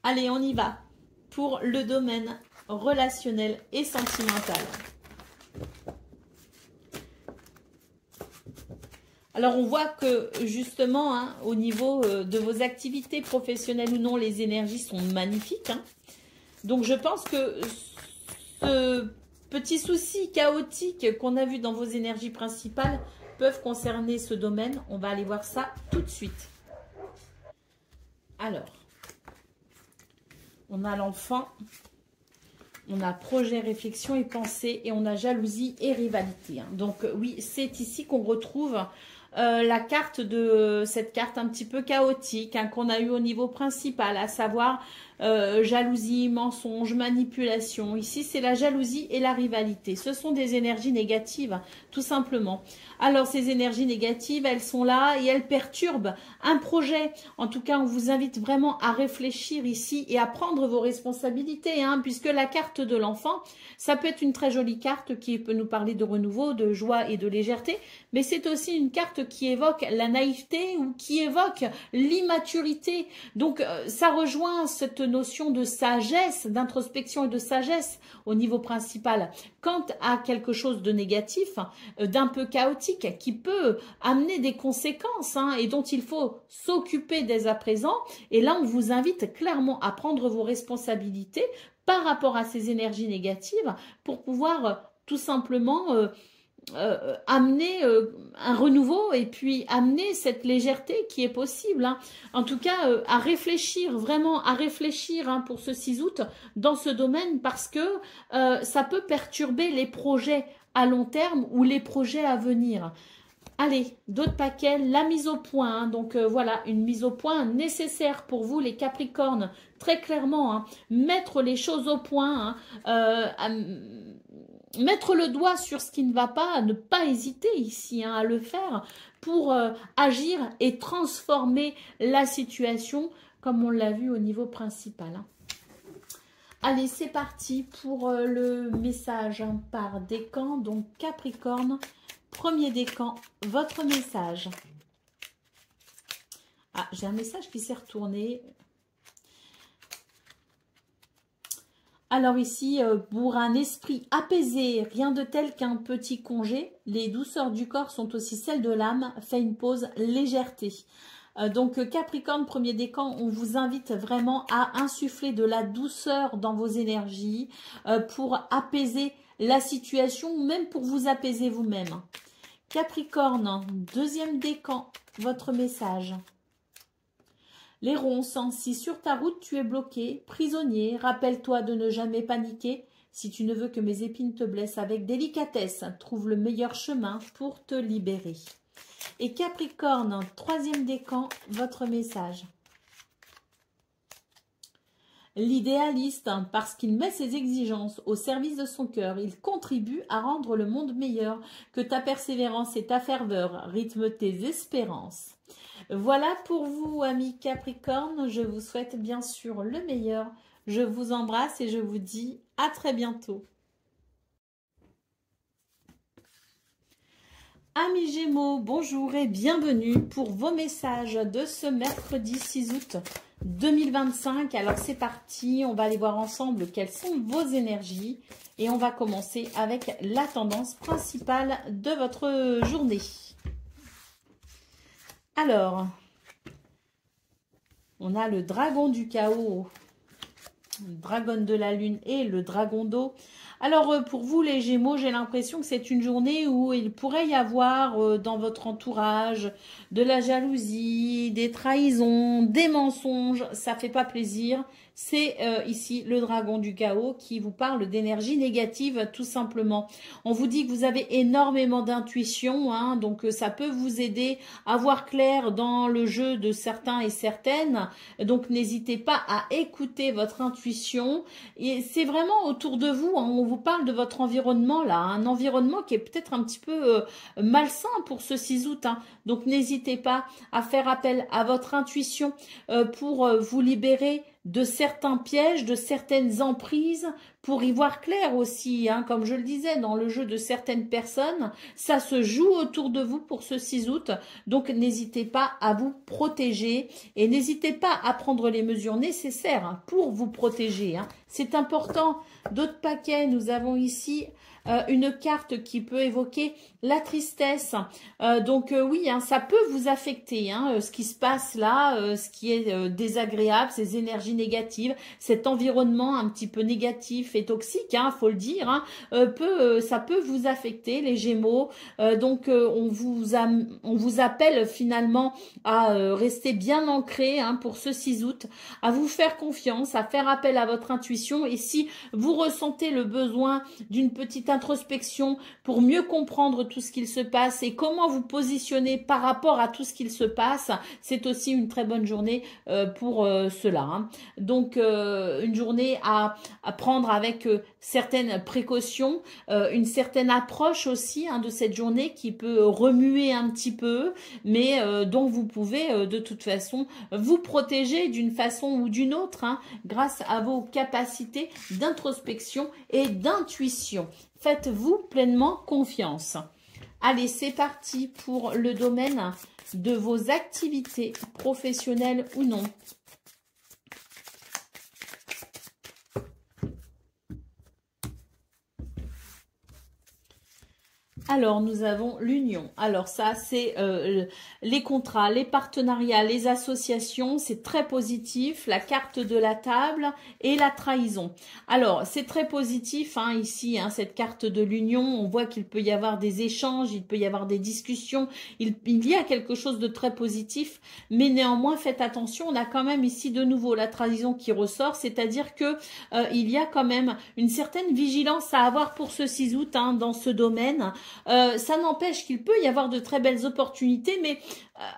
Allez, on y va pour le domaine relationnel et sentimental. Alors, on voit que justement, hein, au niveau de vos activités professionnelles ou non, les énergies sont magnifiques. Hein. Donc, je pense que ce petit souci chaotique qu'on a vu dans vos énergies principales peuvent concerner ce domaine. On va aller voir ça tout de suite. Alors, on a l'enfant, on a projet, réflexion et pensée, et on a jalousie et rivalité. Hein. Donc, oui, c'est ici qu'on retrouve la carte de cette carte un petit peu chaotique hein, qu'on a eu au niveau principal, à savoir jalousie, mensonge, manipulation. Ici, c'est la jalousie et la rivalité. Ce sont des énergies négatives, tout simplement. Alors, ces énergies négatives, elles sont là et elles perturbent un projet. En tout cas, on vous invite vraiment à réfléchir ici et à prendre vos responsabilités, hein, puisque la carte de l'enfant, ça peut être une très jolie carte qui peut nous parler de renouveau, de joie et de légèreté, mais c'est aussi une carte qui évoque la naïveté ou qui évoque l'immaturité. Donc, ça rejoint cette notion de sagesse, d'introspection et de sagesse au niveau principal. Quant à quelque chose de négatif, d'un peu chaotique, qui peut amener des conséquences hein, et dont il faut s'occuper dès à présent. Et là, on vous invite clairement à prendre vos responsabilités par rapport à ces énergies négatives pour pouvoir tout simplement amener un renouveau et puis amener cette légèreté qui est possible. Hein. En tout cas, à réfléchir, vraiment à réfléchir hein, pour ce 6 août dans ce domaine parce que ça peut perturber les projets à long terme ou les projets à venir. Allez, d'autres paquets, la mise au point. Hein. Donc voilà, une mise au point nécessaire pour vous les Capricornes. Très clairement, hein, mettre les choses au point, hein, mettre le doigt sur ce qui ne va pas, ne pas hésiter ici hein, à le faire pour agir et transformer la situation comme on l'a vu au niveau principal. Hein. Allez, c'est parti pour le message hein, par décan. Donc Capricorne, premier décan, votre message. Ah, j'ai un message qui s'est retourné. Alors ici, pour un esprit apaisé, rien de tel qu'un petit congé. Les douceurs du corps sont aussi celles de l'âme. Fait une pause, légèreté. Donc Capricorne, premier décan, on vous invite vraiment à insuffler de la douceur dans vos énergies pour apaiser la situation ou même pour vous apaiser vous-même. Capricorne, deuxième décan, votre message. Les ronces, si sur ta route tu es bloqué, prisonnier, rappelle-toi de ne jamais paniquer. Si tu ne veux que mes épines te blessent avec délicatesse, trouve le meilleur chemin pour te libérer. Et Capricorne, troisième décan, votre message. L'idéaliste, parce qu'il met ses exigences au service de son cœur, il contribue à rendre le monde meilleur. Que ta persévérance et ta ferveur rythment tes espérances. Voilà pour vous, amis Capricorne. Je vous souhaite bien sûr le meilleur. Je vous embrasse et je vous dis à très bientôt. Amis Gémeaux, bonjour et bienvenue pour vos messages de ce mercredi 6 août 2025. Alors c'est parti, on va aller voir ensemble quelles sont vos énergies et on va commencer avec la tendance principale de votre journée. Alors, on a le dragon du chaos, le dragon de la lune et le dragon d'eau. Alors, pour vous les Gémeaux, j'ai l'impression que c'est une journée où il pourrait y avoir dans votre entourage de la jalousie, des trahisons, des mensonges. Ça fait pas plaisir. C'est ici le dragon du chaos qui vous parle d'énergie négative tout simplement. On vous dit que vous avez énormément d'intuition, hein, donc ça peut vous aider à voir clair dans le jeu de certains et certaines. Donc n'hésitez pas à écouter votre intuition. Et c'est vraiment autour de vous, hein, on vous parle de votre environnement là, un environnement qui est peut-être un petit peu malsain pour ce 6 août. Hein. Donc n'hésitez pas à faire appel à votre intuition pour vous libérer de certains pièges, de certaines emprises, pour y voir clair aussi, hein, comme je le disais, dans le jeu de certaines personnes, ça se joue autour de vous pour ce 6 août, donc n'hésitez pas à vous protéger et n'hésitez pas à prendre les mesures nécessaires hein, pour vous protéger. Hein. C'est important. D'autres paquets, nous avons ici une carte qui peut évoquer la tristesse. Donc oui, hein, ça peut vous affecter, hein, ce qui se passe là, ce qui est désagréable, ces énergies négatives, cet environnement un petit peu négatif, négatif et toxique, hein, faut le dire, hein, ça peut vous affecter, les Gémeaux. Donc, on vous appelle finalement à rester bien ancré, hein, pour ce 6 août, à vous faire confiance, à faire appel à votre intuition. Et si vous ressentez le besoin d'une petite introspection pour mieux comprendre tout ce qu'il se passe et comment vous positionner par rapport à tout ce qu'il se passe, c'est aussi une très bonne journée pour cela, hein. Donc, une journée à prendre avec certaines précautions, une certaine approche aussi, hein, de cette journée qui peut remuer un petit peu, mais dont vous pouvez de toute façon vous protéger d'une façon ou d'une autre, hein, grâce à vos capacités d'introspection et d'intuition. Faites-vous pleinement confiance. Allez, c'est parti pour le domaine de vos activités professionnelles ou non. Alors, nous avons l'union. Alors ça, c'est les contrats, les partenariats, les associations. C'est très positif. La carte de la table et la trahison. Alors, c'est très positif, hein, ici, hein, cette carte de l'union. On voit qu'il peut y avoir des échanges, il peut y avoir des discussions. Il y a quelque chose de très positif. Mais néanmoins, faites attention. On a quand même ici de nouveau la trahison qui ressort. C'est-à-dire que il y a quand même une certaine vigilance à avoir pour ce 6 août, hein, dans ce domaine. Ça n'empêche qu'il peut y avoir de très belles opportunités, mais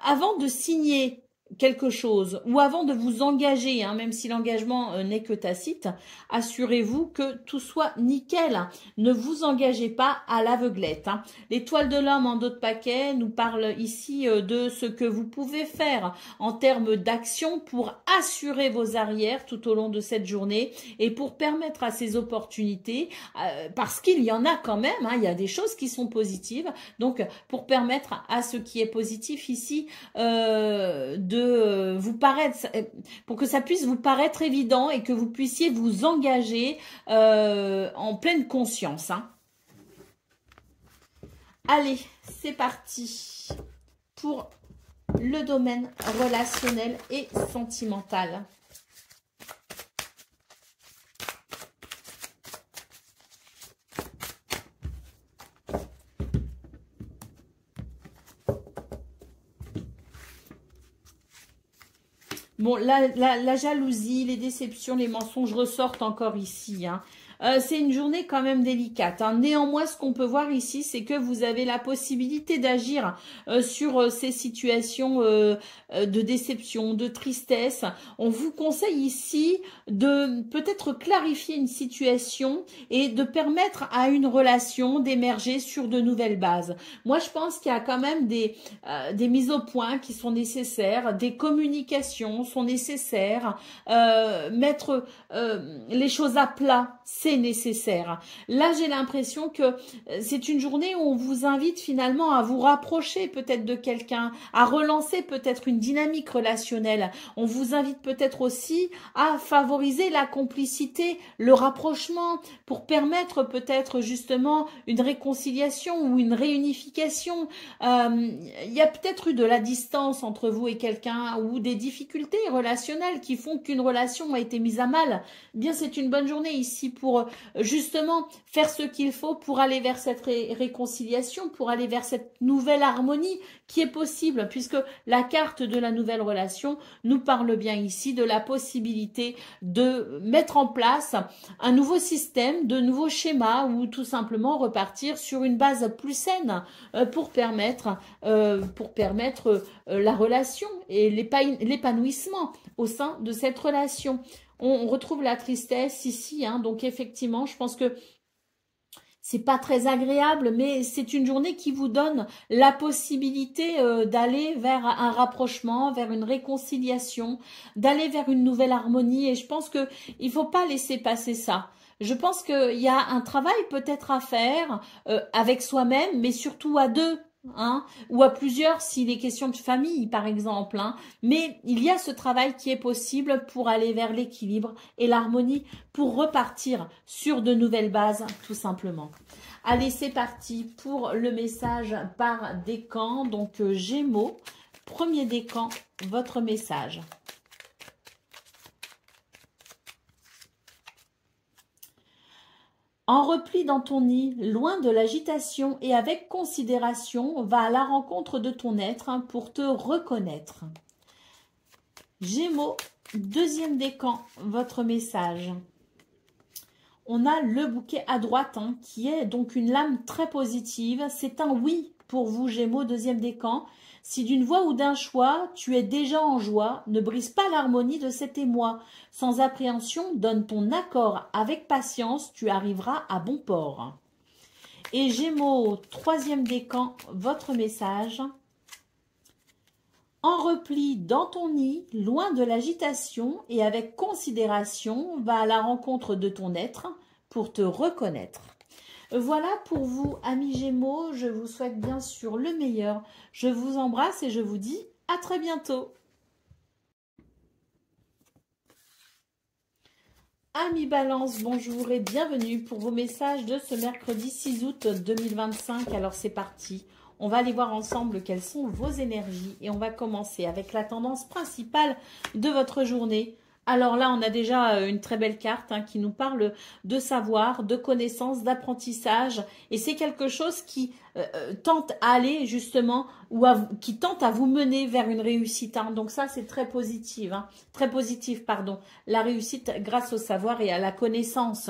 avant de signer quelque chose ou avant de vous engager, hein, même si l'engagement n'est que tacite, assurez-vous que tout soit nickel. Ne vous engagez pas à l'aveuglette, hein. L'étoile de l'homme en dos de paquet nous parle ici de ce que vous pouvez faire en termes d'action pour assurer vos arrières tout au long de cette journée et pour permettre à ces opportunités, parce qu'il y en a quand même, hein, il y a des choses qui sont positives, donc pour permettre à ce qui est positif ici de vous paraître, pour que ça puisse vous paraître évident et que vous puissiez vous engager en pleine conscience, hein. Allez, c'est parti pour le domaine relationnel et sentimental. Bon, la jalousie, les déceptions, les mensonges ressortent encore ici, hein. C'est une journée quand même délicate, hein. Néanmoins, ce qu'on peut voir ici, c'est que vous avez la possibilité d'agir sur ces situations de déception, de tristesse. On vous conseille ici de peut-être clarifier une situation et de permettre à une relation d'émerger sur de nouvelles bases. Moi, je pense qu'il y a quand même des mises au point qui sont nécessaires, des communications sont nécessaires, mettre les choses à plat, c'est nécessaire. Là, j'ai l'impression que c'est une journée où on vous invite finalement à vous rapprocher peut-être de quelqu'un, à relancer peut-être une dynamique relationnelle. On vous invite peut-être aussi à favoriser la complicité, le rapprochement, pour permettre peut-être justement une réconciliation ou une réunification. Il y a peut-être eu de la distance entre vous et quelqu'un ou des difficultés relationnelles qui font qu'une relation a été mise à mal. Eh bien, c'est une bonne journée ici pour justement faire ce qu'il faut pour aller vers cette réconciliation, pour aller vers cette nouvelle harmonie qui est possible, puisque la carte de la nouvelle relation nous parle bien ici de la possibilité de mettre en place un nouveau système, de nouveaux schémas ou tout simplement repartir sur une base plus saine pour permettre la relation et l'épanouissement au sein de cette relation. On retrouve la tristesse ici, hein, donc effectivement, je pense que c'est pas très agréable, mais c'est une journée qui vous donne la possibilité d'aller vers un rapprochement, vers une réconciliation, d'aller vers une nouvelle harmonie. Et je pense que il faut pas laisser passer ça. Je pense qu'il y a un travail peut-être à faire avec soi-même, mais surtout à deux. Hein, ou à plusieurs s'il est question de famille par exemple, hein. Mais il y a ce travail qui est possible pour aller vers l'équilibre et l'harmonie, pour repartir sur de nouvelles bases tout simplement. Allez, c'est parti pour le message par décan, donc Gémeaux, premier décan, votre message. En repli dans ton nid, loin de l'agitation et avec considération, va à la rencontre de ton être pour te reconnaître. Gémeaux, deuxième décan, votre message. On a le bouquet à droite qui est donc une lame très positive. C'est un oui pour vous, Gémeaux, deuxième décan. Si d'une voix ou d'un choix, tu es déjà en joie, ne brise pas l'harmonie de cet émoi. Sans appréhension, donne ton accord avec patience, tu arriveras à bon port. Et Gémeaux, troisième décan, votre message. En repli dans ton nid, loin de l'agitation et avec considération, va à la rencontre de ton être pour te reconnaître. Voilà pour vous, amis Gémeaux. Je vous souhaite bien sûr le meilleur. Je vous embrasse et je vous dis à très bientôt. Amis Balance, bonjour et bienvenue pour vos messages de ce mercredi 6 août 2025. Alors c'est parti. On va aller voir ensemble quelles sont vos énergies et on va commencer avec la tendance principale de votre journée. Alors là, on a déjà une très belle carte qui nous parle de savoir, de connaissance, d'apprentissage. Et c'est quelque chose qui tente à aller justement, ou qui tente à vous mener vers une réussite. Donc ça, c'est très positif. Très positif, pardon. La réussite grâce au savoir et à la connaissance.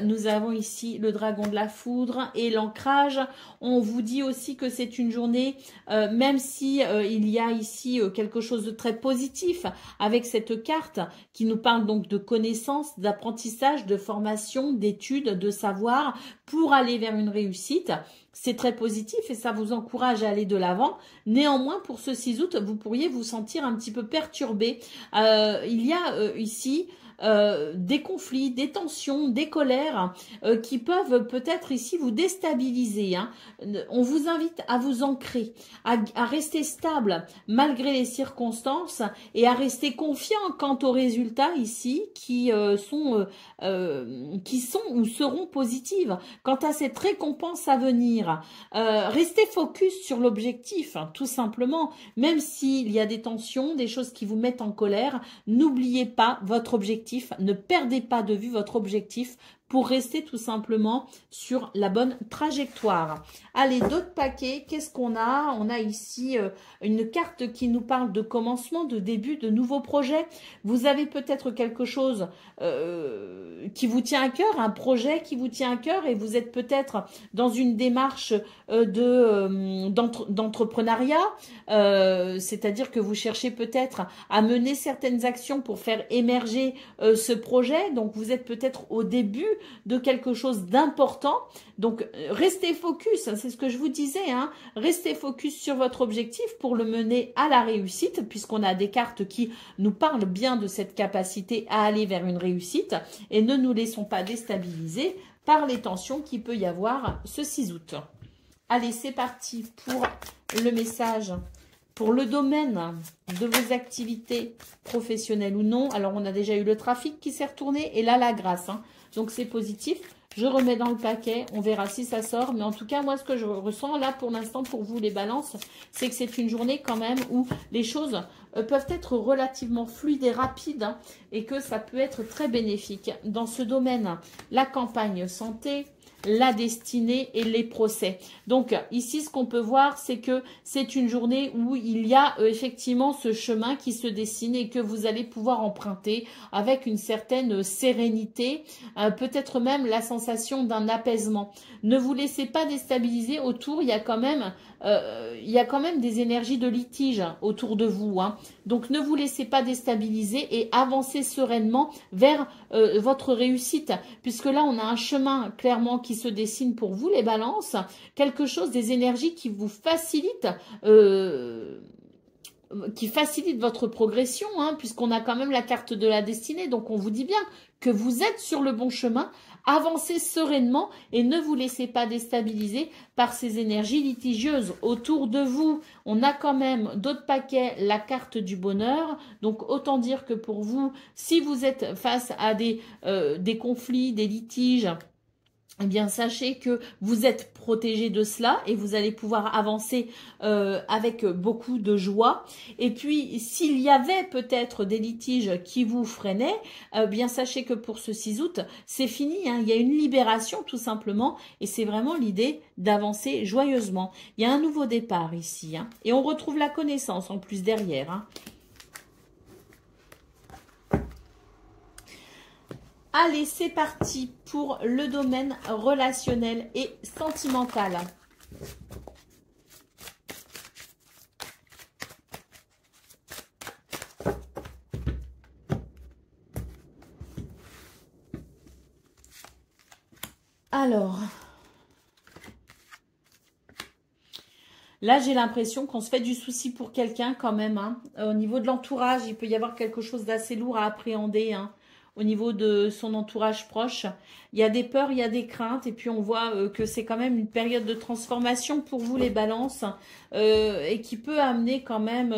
Nous avons ici le dragon de la foudre et l'ancrage. On vous dit aussi que c'est une journée, même si il y a ici quelque chose de très positif avec cette carte qui nous parle donc de connaissances, d'apprentissage, de formation, d'études, de savoir pour aller vers une réussite. C'est très positif et ça vous encourage à aller de l'avant. Néanmoins, pour ce 6 août, vous pourriez vous sentir un petit peu perturbé. Il y a ici des conflits, des tensions, des colères qui peuvent peut-être ici vous déstabiliser. On vous invite à vous ancrer, à rester stable malgré les circonstances et à rester confiant quant aux résultats ici qui sont ou seront positives. Quant à cette récompense à venir, restez focus sur l'objectif, tout simplement. Même s'il y a des tensions, des choses qui vous mettent en colère, n'oubliez pas votre objectif. Ne perdez pas de vue votre objectif pour rester tout simplement sur la bonne trajectoire. Allez, d'autres paquets, qu'est-ce qu'on a? On a ici une carte qui nous parle de commencement, de début, de nouveaux projets. Vous avez peut-être quelque chose qui vous tient à cœur, un projet qui vous tient à cœur et vous êtes peut-être dans une démarche d'entrepreneuriat, c'est-à-dire que vous cherchez peut-être à mener certaines actions pour faire émerger ce projet. Donc, vous êtes peut-être au début de quelque chose d'important. Donc, restez focus, c'est ce que je vous disais, restez focus sur votre objectif pour le mener à la réussite, puisqu'on a des cartes qui nous parlent bien de cette capacité à aller vers une réussite, et ne nous laissons pas déstabiliser par les tensions qu'il peut y avoir ce 6 août. Allez, c'est parti pour le message. Pour le domaine de vos activités professionnelles ou non, alors on a déjà eu le trafic qui s'est retourné et là la grâce. Donc c'est positif. Je remets dans le paquet, on verra si ça sort. Mais en tout cas, moi ce que je ressens là pour l'instant pour vous les balances, c'est que c'est une journée quand même où les choses peuvent être relativement fluides et rapides et que ça peut être très bénéfique. Dans ce domaine, la campagne santé, la destinée et les procès. Donc ici, ce qu'on peut voir, c'est que c'est une journée où il y a effectivement ce chemin qui se dessine et que vous allez pouvoir emprunter avec une certaine sérénité, peut-être même la sensation d'un apaisement. Ne vous laissez pas déstabiliser autour, il y a quand même des énergies de litige autour de vous. Donc ne vous laissez pas déstabiliser et avancez sereinement vers votre réussite, puisque là on a un chemin clairement qui se dessine pour vous les balances, quelque chose, des énergies qui vous facilitent votre progression, puisqu'on a quand même la carte de la destinée, donc on vous dit bien que vous êtes sur le bon chemin. Avancez sereinement et ne vous laissez pas déstabiliser par ces énergies litigieuses autour de vous. On a quand même d'autres paquets, la carte du bonheur. Donc, autant dire que pour vous, si vous êtes face à des conflits, des litiges, eh bien, sachez que vous êtes protégé de cela et vous allez pouvoir avancer avec beaucoup de joie. Et puis, s'il y avait peut-être des litiges qui vous freinaient, bien sachez que pour ce 6 août, c'est fini. Hein. Il y a une libération tout simplement et c'est vraiment l'idée d'avancer joyeusement. Il y a un nouveau départ ici. Hein. Et on retrouve la connaissance en plus derrière. Hein. Allez, c'est parti pour le domaine relationnel et sentimental. Alors, là, j'ai l'impression qu'on se fait du souci pour quelqu'un quand même. Hein. Au niveau de l'entourage, il peut y avoir quelque chose d'assez lourd à appréhender. Hein. Au niveau de son entourage proche, il y a des peurs, il y a des craintes, et puis on voit que c'est quand même une période de transformation pour vous les balances, et qui peut amener quand même,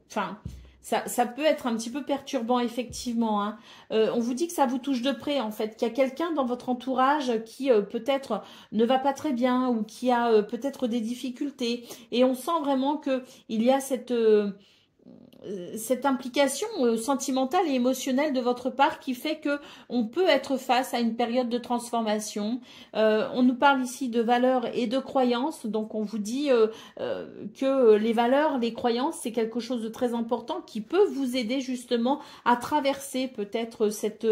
enfin, ça peut être un petit peu perturbant effectivement. Hein. On vous dit que ça vous touche de près en fait, qu'il y a quelqu'un dans votre entourage qui peut-être ne va pas très bien ou qui a peut-être des difficultés, et on sent vraiment que il y a cette implication sentimentale et émotionnelle de votre part qui fait que on peut être face à une période de transformation. On nous parle ici de valeurs et de croyances, donc on vous dit que les valeurs, les croyances, c'est quelque chose de très important qui peut vous aider justement à traverser peut-être cette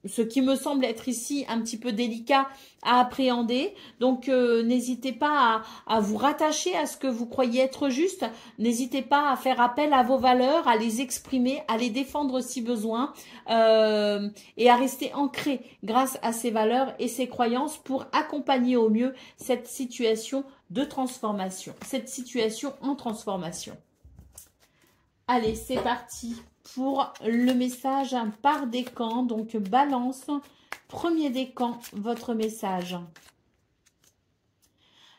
ce qui me semble être ici un petit peu délicat à appréhender. Donc, n'hésitez pas à vous rattacher à ce que vous croyez être juste. N'hésitez pas à faire appel à vos valeurs, à les exprimer, à les défendre si besoin, et à rester ancré grâce à ces valeurs et ces croyances pour accompagner au mieux cette situation de transformation, cette situation en transformation. Allez, c'est parti pour le message par décan. Donc, balance, premier décan, votre message.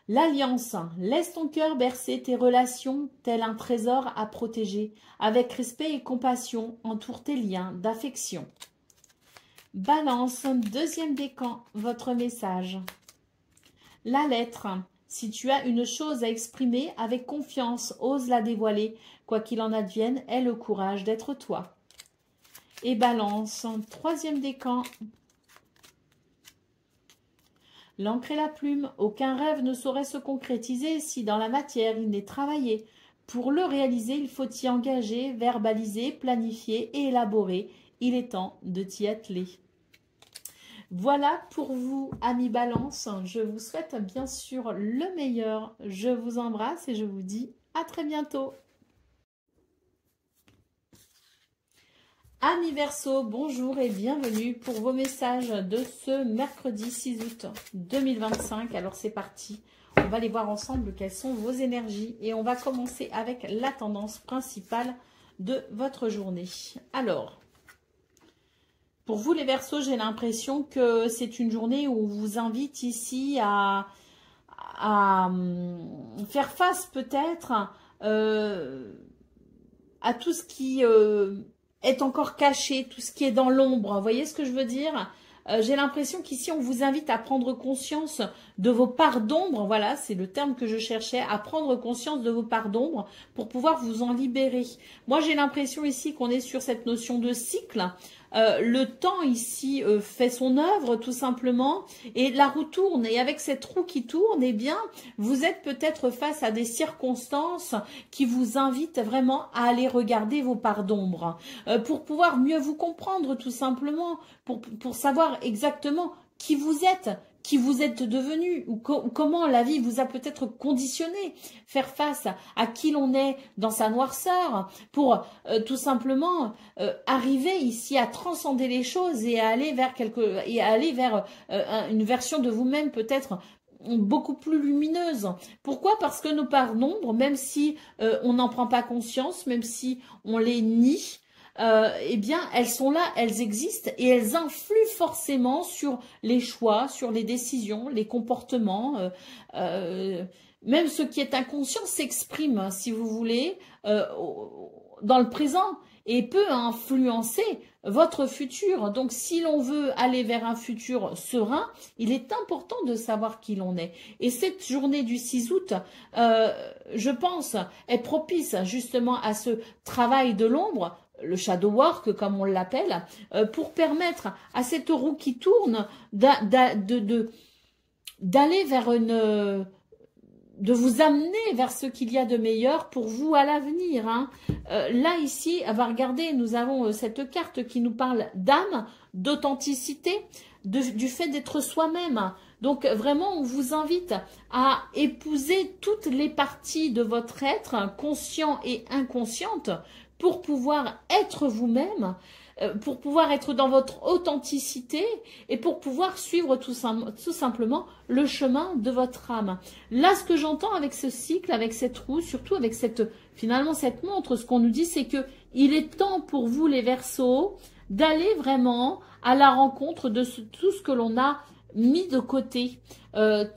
L'alliance. Laisse ton cœur bercer tes relations tel un trésor à protéger. Avec respect et compassion, entoure tes liens d'affection. Balance, deuxième décan, votre message. La lettre. Si tu as une chose à exprimer avec confiance, ose la dévoiler. Quoi qu'il en advienne, aie le courage d'être toi. Et balance, troisième décan. L'encre et la plume, aucun rêve ne saurait se concrétiser si dans la matière il n'est travaillé. Pour le réaliser, il faut t'y engager, verbaliser, planifier et élaborer. Il est temps de t'y atteler. Voilà pour vous, amis Balance. Je vous souhaite bien sûr le meilleur. Je vous embrasse et je vous dis à très bientôt. Amis Verseau, bonjour et bienvenue pour vos messages de ce mercredi 6 août 2025. Alors c'est parti, on va aller voir ensemble quelles sont vos énergies et on va commencer avec la tendance principale de votre journée. Alors, pour vous les Verseaux, j'ai l'impression que c'est une journée où on vous invite ici à faire face peut-être à tout ce qui est encore caché, tout ce qui est dans l'ombre. Vous voyez ce que je veux dire? J'ai l'impression qu'ici, on vous invite à prendre conscience de vos parts d'ombre. Voilà, c'est le terme que je cherchais, à prendre conscience de vos parts d'ombre pour pouvoir vous en libérer. Moi, j'ai l'impression ici qu'on est sur cette notion de cycle. Le temps ici fait son œuvre tout simplement et la roue tourne. Et avec cette roue qui tourne, eh bien, vous êtes peut-être face à des circonstances qui vous invitent vraiment à aller regarder vos parts d'ombre pour pouvoir mieux vous comprendre tout simplement, pour savoir exactement qui vous êtes devenu ou comment la vie vous a peut-être conditionné, faire face à qui l'on est dans sa noirceur pour tout simplement arriver ici à transcender les choses et à aller vers une version de vous-même peut-être beaucoup plus lumineuse. Pourquoi? Parce que nos parts d'ombre, même si on n'en prend pas conscience, même si on les nie, eh bien, elles sont là, elles existent et elles influent forcément sur les choix, sur les décisions, les comportements. Même ce qui est inconscient s'exprime, si vous voulez, dans le présent. et peut influencer votre futur. Donc, si l'on veut aller vers un futur serein, il est important de savoir qui l'on est. Et cette journée du 6 août, je pense, est propice justement à ce travail de l'ombre, le shadow work comme on l'appelle, pour permettre à cette roue qui tourne d'aller vers une... de vous amener vers ce qu'il y a de meilleur pour vous à l'avenir. Hein. Là, ici, regardez, nous avons cette carte qui nous parle d'âme, d'authenticité, du fait d'être soi-même. Donc, vraiment, on vous invite à épouser toutes les parties de votre être, conscient et inconsciente, pour pouvoir être vous-même, pour pouvoir être dans votre authenticité et pour pouvoir suivre tout simplement le chemin de votre âme. Là, ce que j'entends avec ce cycle, avec cette roue, surtout avec finalement cette montre, ce qu'on nous dit, c'est que il est temps pour vous, les Verseaux, d'aller vraiment à la rencontre de tout ce que l'on a mis de côté.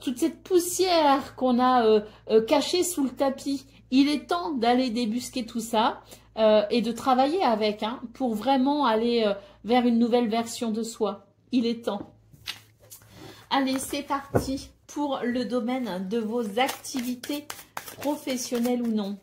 Toute cette poussière qu'on a cachée sous le tapis. Il est temps d'aller débusquer tout ça. Et de travailler avec, hein, pour vraiment aller vers une nouvelle version de soi. Il est temps. Allez, c'est parti pour le domaine de vos activités professionnelles ou non.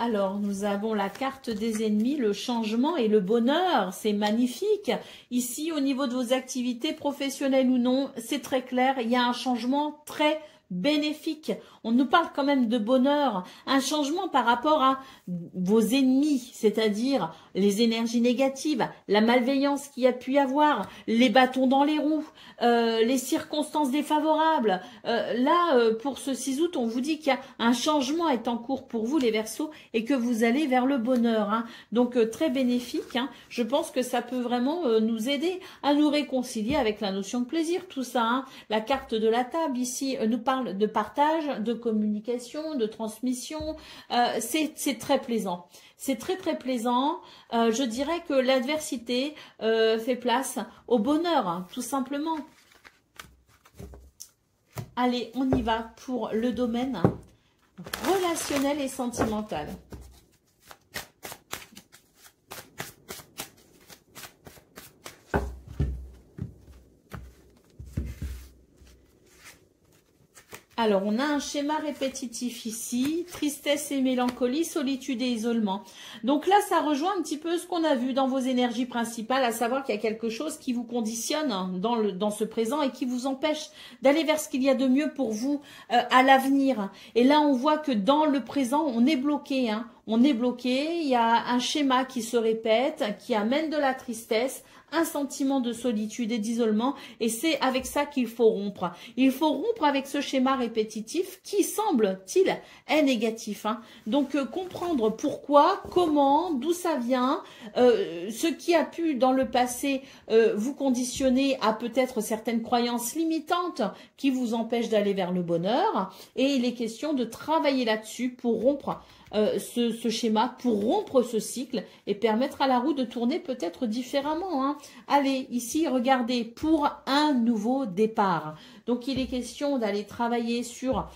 Alors, nous avons la carte des ennemis, le changement et le bonheur. C'est magnifique. Ici, au niveau de vos activités professionnelles ou non, c'est très clair. Il y a un changement très bénéfique. On nous parle quand même de bonheur. Un changement par rapport à vos ennemis, c'est-à-dire les énergies négatives, la malveillance qu'il y a pu y avoir, les bâtons dans les roues, les circonstances défavorables. Pour ce 6 août, on vous dit qu'il y a un changement est en cours pour vous, les Verseaux, et que vous allez vers le bonheur. Hein. Donc, très bénéfique. Hein. Je pense que ça peut vraiment nous aider à nous réconcilier avec la notion de plaisir, tout ça. Hein. La carte de la table, ici, nous parle de partage, de communication, de transmission. C'est très plaisant. C'est très très plaisant. Je dirais que l'adversité fait place au bonheur, hein, tout simplement. Allez, on y va pour le domaine relationnel et sentimental. Alors, on a un schéma répétitif ici, tristesse et mélancolie, solitude et isolement. Donc là, ça rejoint un petit peu ce qu'on a vu dans vos énergies principales, à savoir qu'il y a quelque chose qui vous conditionne dans ce présent et qui vous empêche d'aller vers ce qu'il y a de mieux pour vous à l'avenir. Et là, on voit que dans le présent, on est bloqué. Hein. On est bloqué, il y a un schéma qui se répète, qui amène de la tristesse, un sentiment de solitude et d'isolement, et c'est avec ça qu'il faut rompre. Il faut rompre avec ce schéma répétitif qui, semble-t-il, est négatif. Hein. Donc, comprendre pourquoi, comment, d'où ça vient, ce qui a pu, dans le passé, vous conditionner à peut-être certaines croyances limitantes qui vous empêchent d'aller vers le bonheur, et il est question de travailler là-dessus pour rompre ce schéma, pour rompre ce cycle et permettre à la roue de tourner peut-être différemment. Hein. Allez, ici, regardez, pour un nouveau départ. Donc, il est question d'aller travailler sur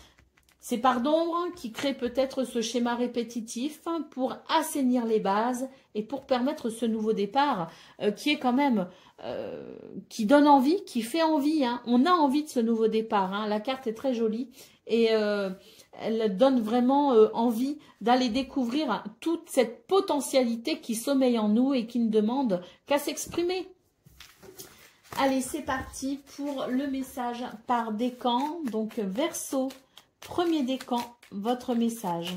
ces parts d'ombre qui créent peut-être ce schéma répétitif pour assainir les bases et pour permettre ce nouveau départ qui est quand même, qui donne envie, qui fait envie. Hein. On a envie de ce nouveau départ. Hein. La carte est très jolie et elle donne vraiment envie d'aller découvrir toute cette potentialité qui sommeille en nous et qui ne demande qu'à s'exprimer. Allez, c'est parti pour le message par décan. Donc, Verseau, premier décan, votre message.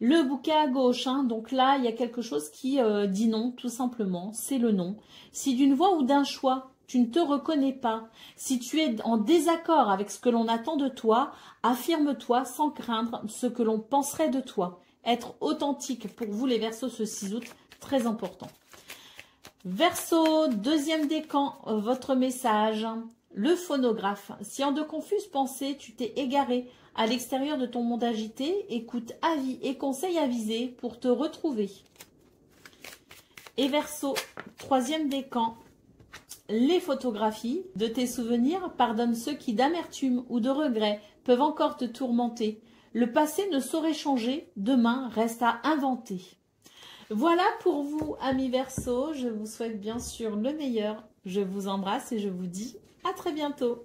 Le bouquet à gauche, hein, donc là, il y a quelque chose qui dit non, tout simplement, c'est le non. Si d'une voix ou d'un choix, tu ne te reconnais pas, si tu es en désaccord avec ce que l'on attend de toi, affirme-toi sans craindre ce que l'on penserait de toi. Être authentique pour vous les Verseaux ce 6 août, très important. Verseau, deuxième décan, votre message. Le phonographe. Si en de confuses pensées, tu t'es égaré à l'extérieur de ton monde agité, écoute avis et conseils avisés pour te retrouver. Et Verseau, troisième décan. Les photographies de tes souvenirs pardonnent ceux qui d'amertume ou de regret peuvent encore te tourmenter. Le passé ne saurait changer, demain reste à inventer. Voilà pour vous, amis Verseau. Je vous souhaite bien sûr le meilleur. Je vous embrasse et je vous dis à très bientôt.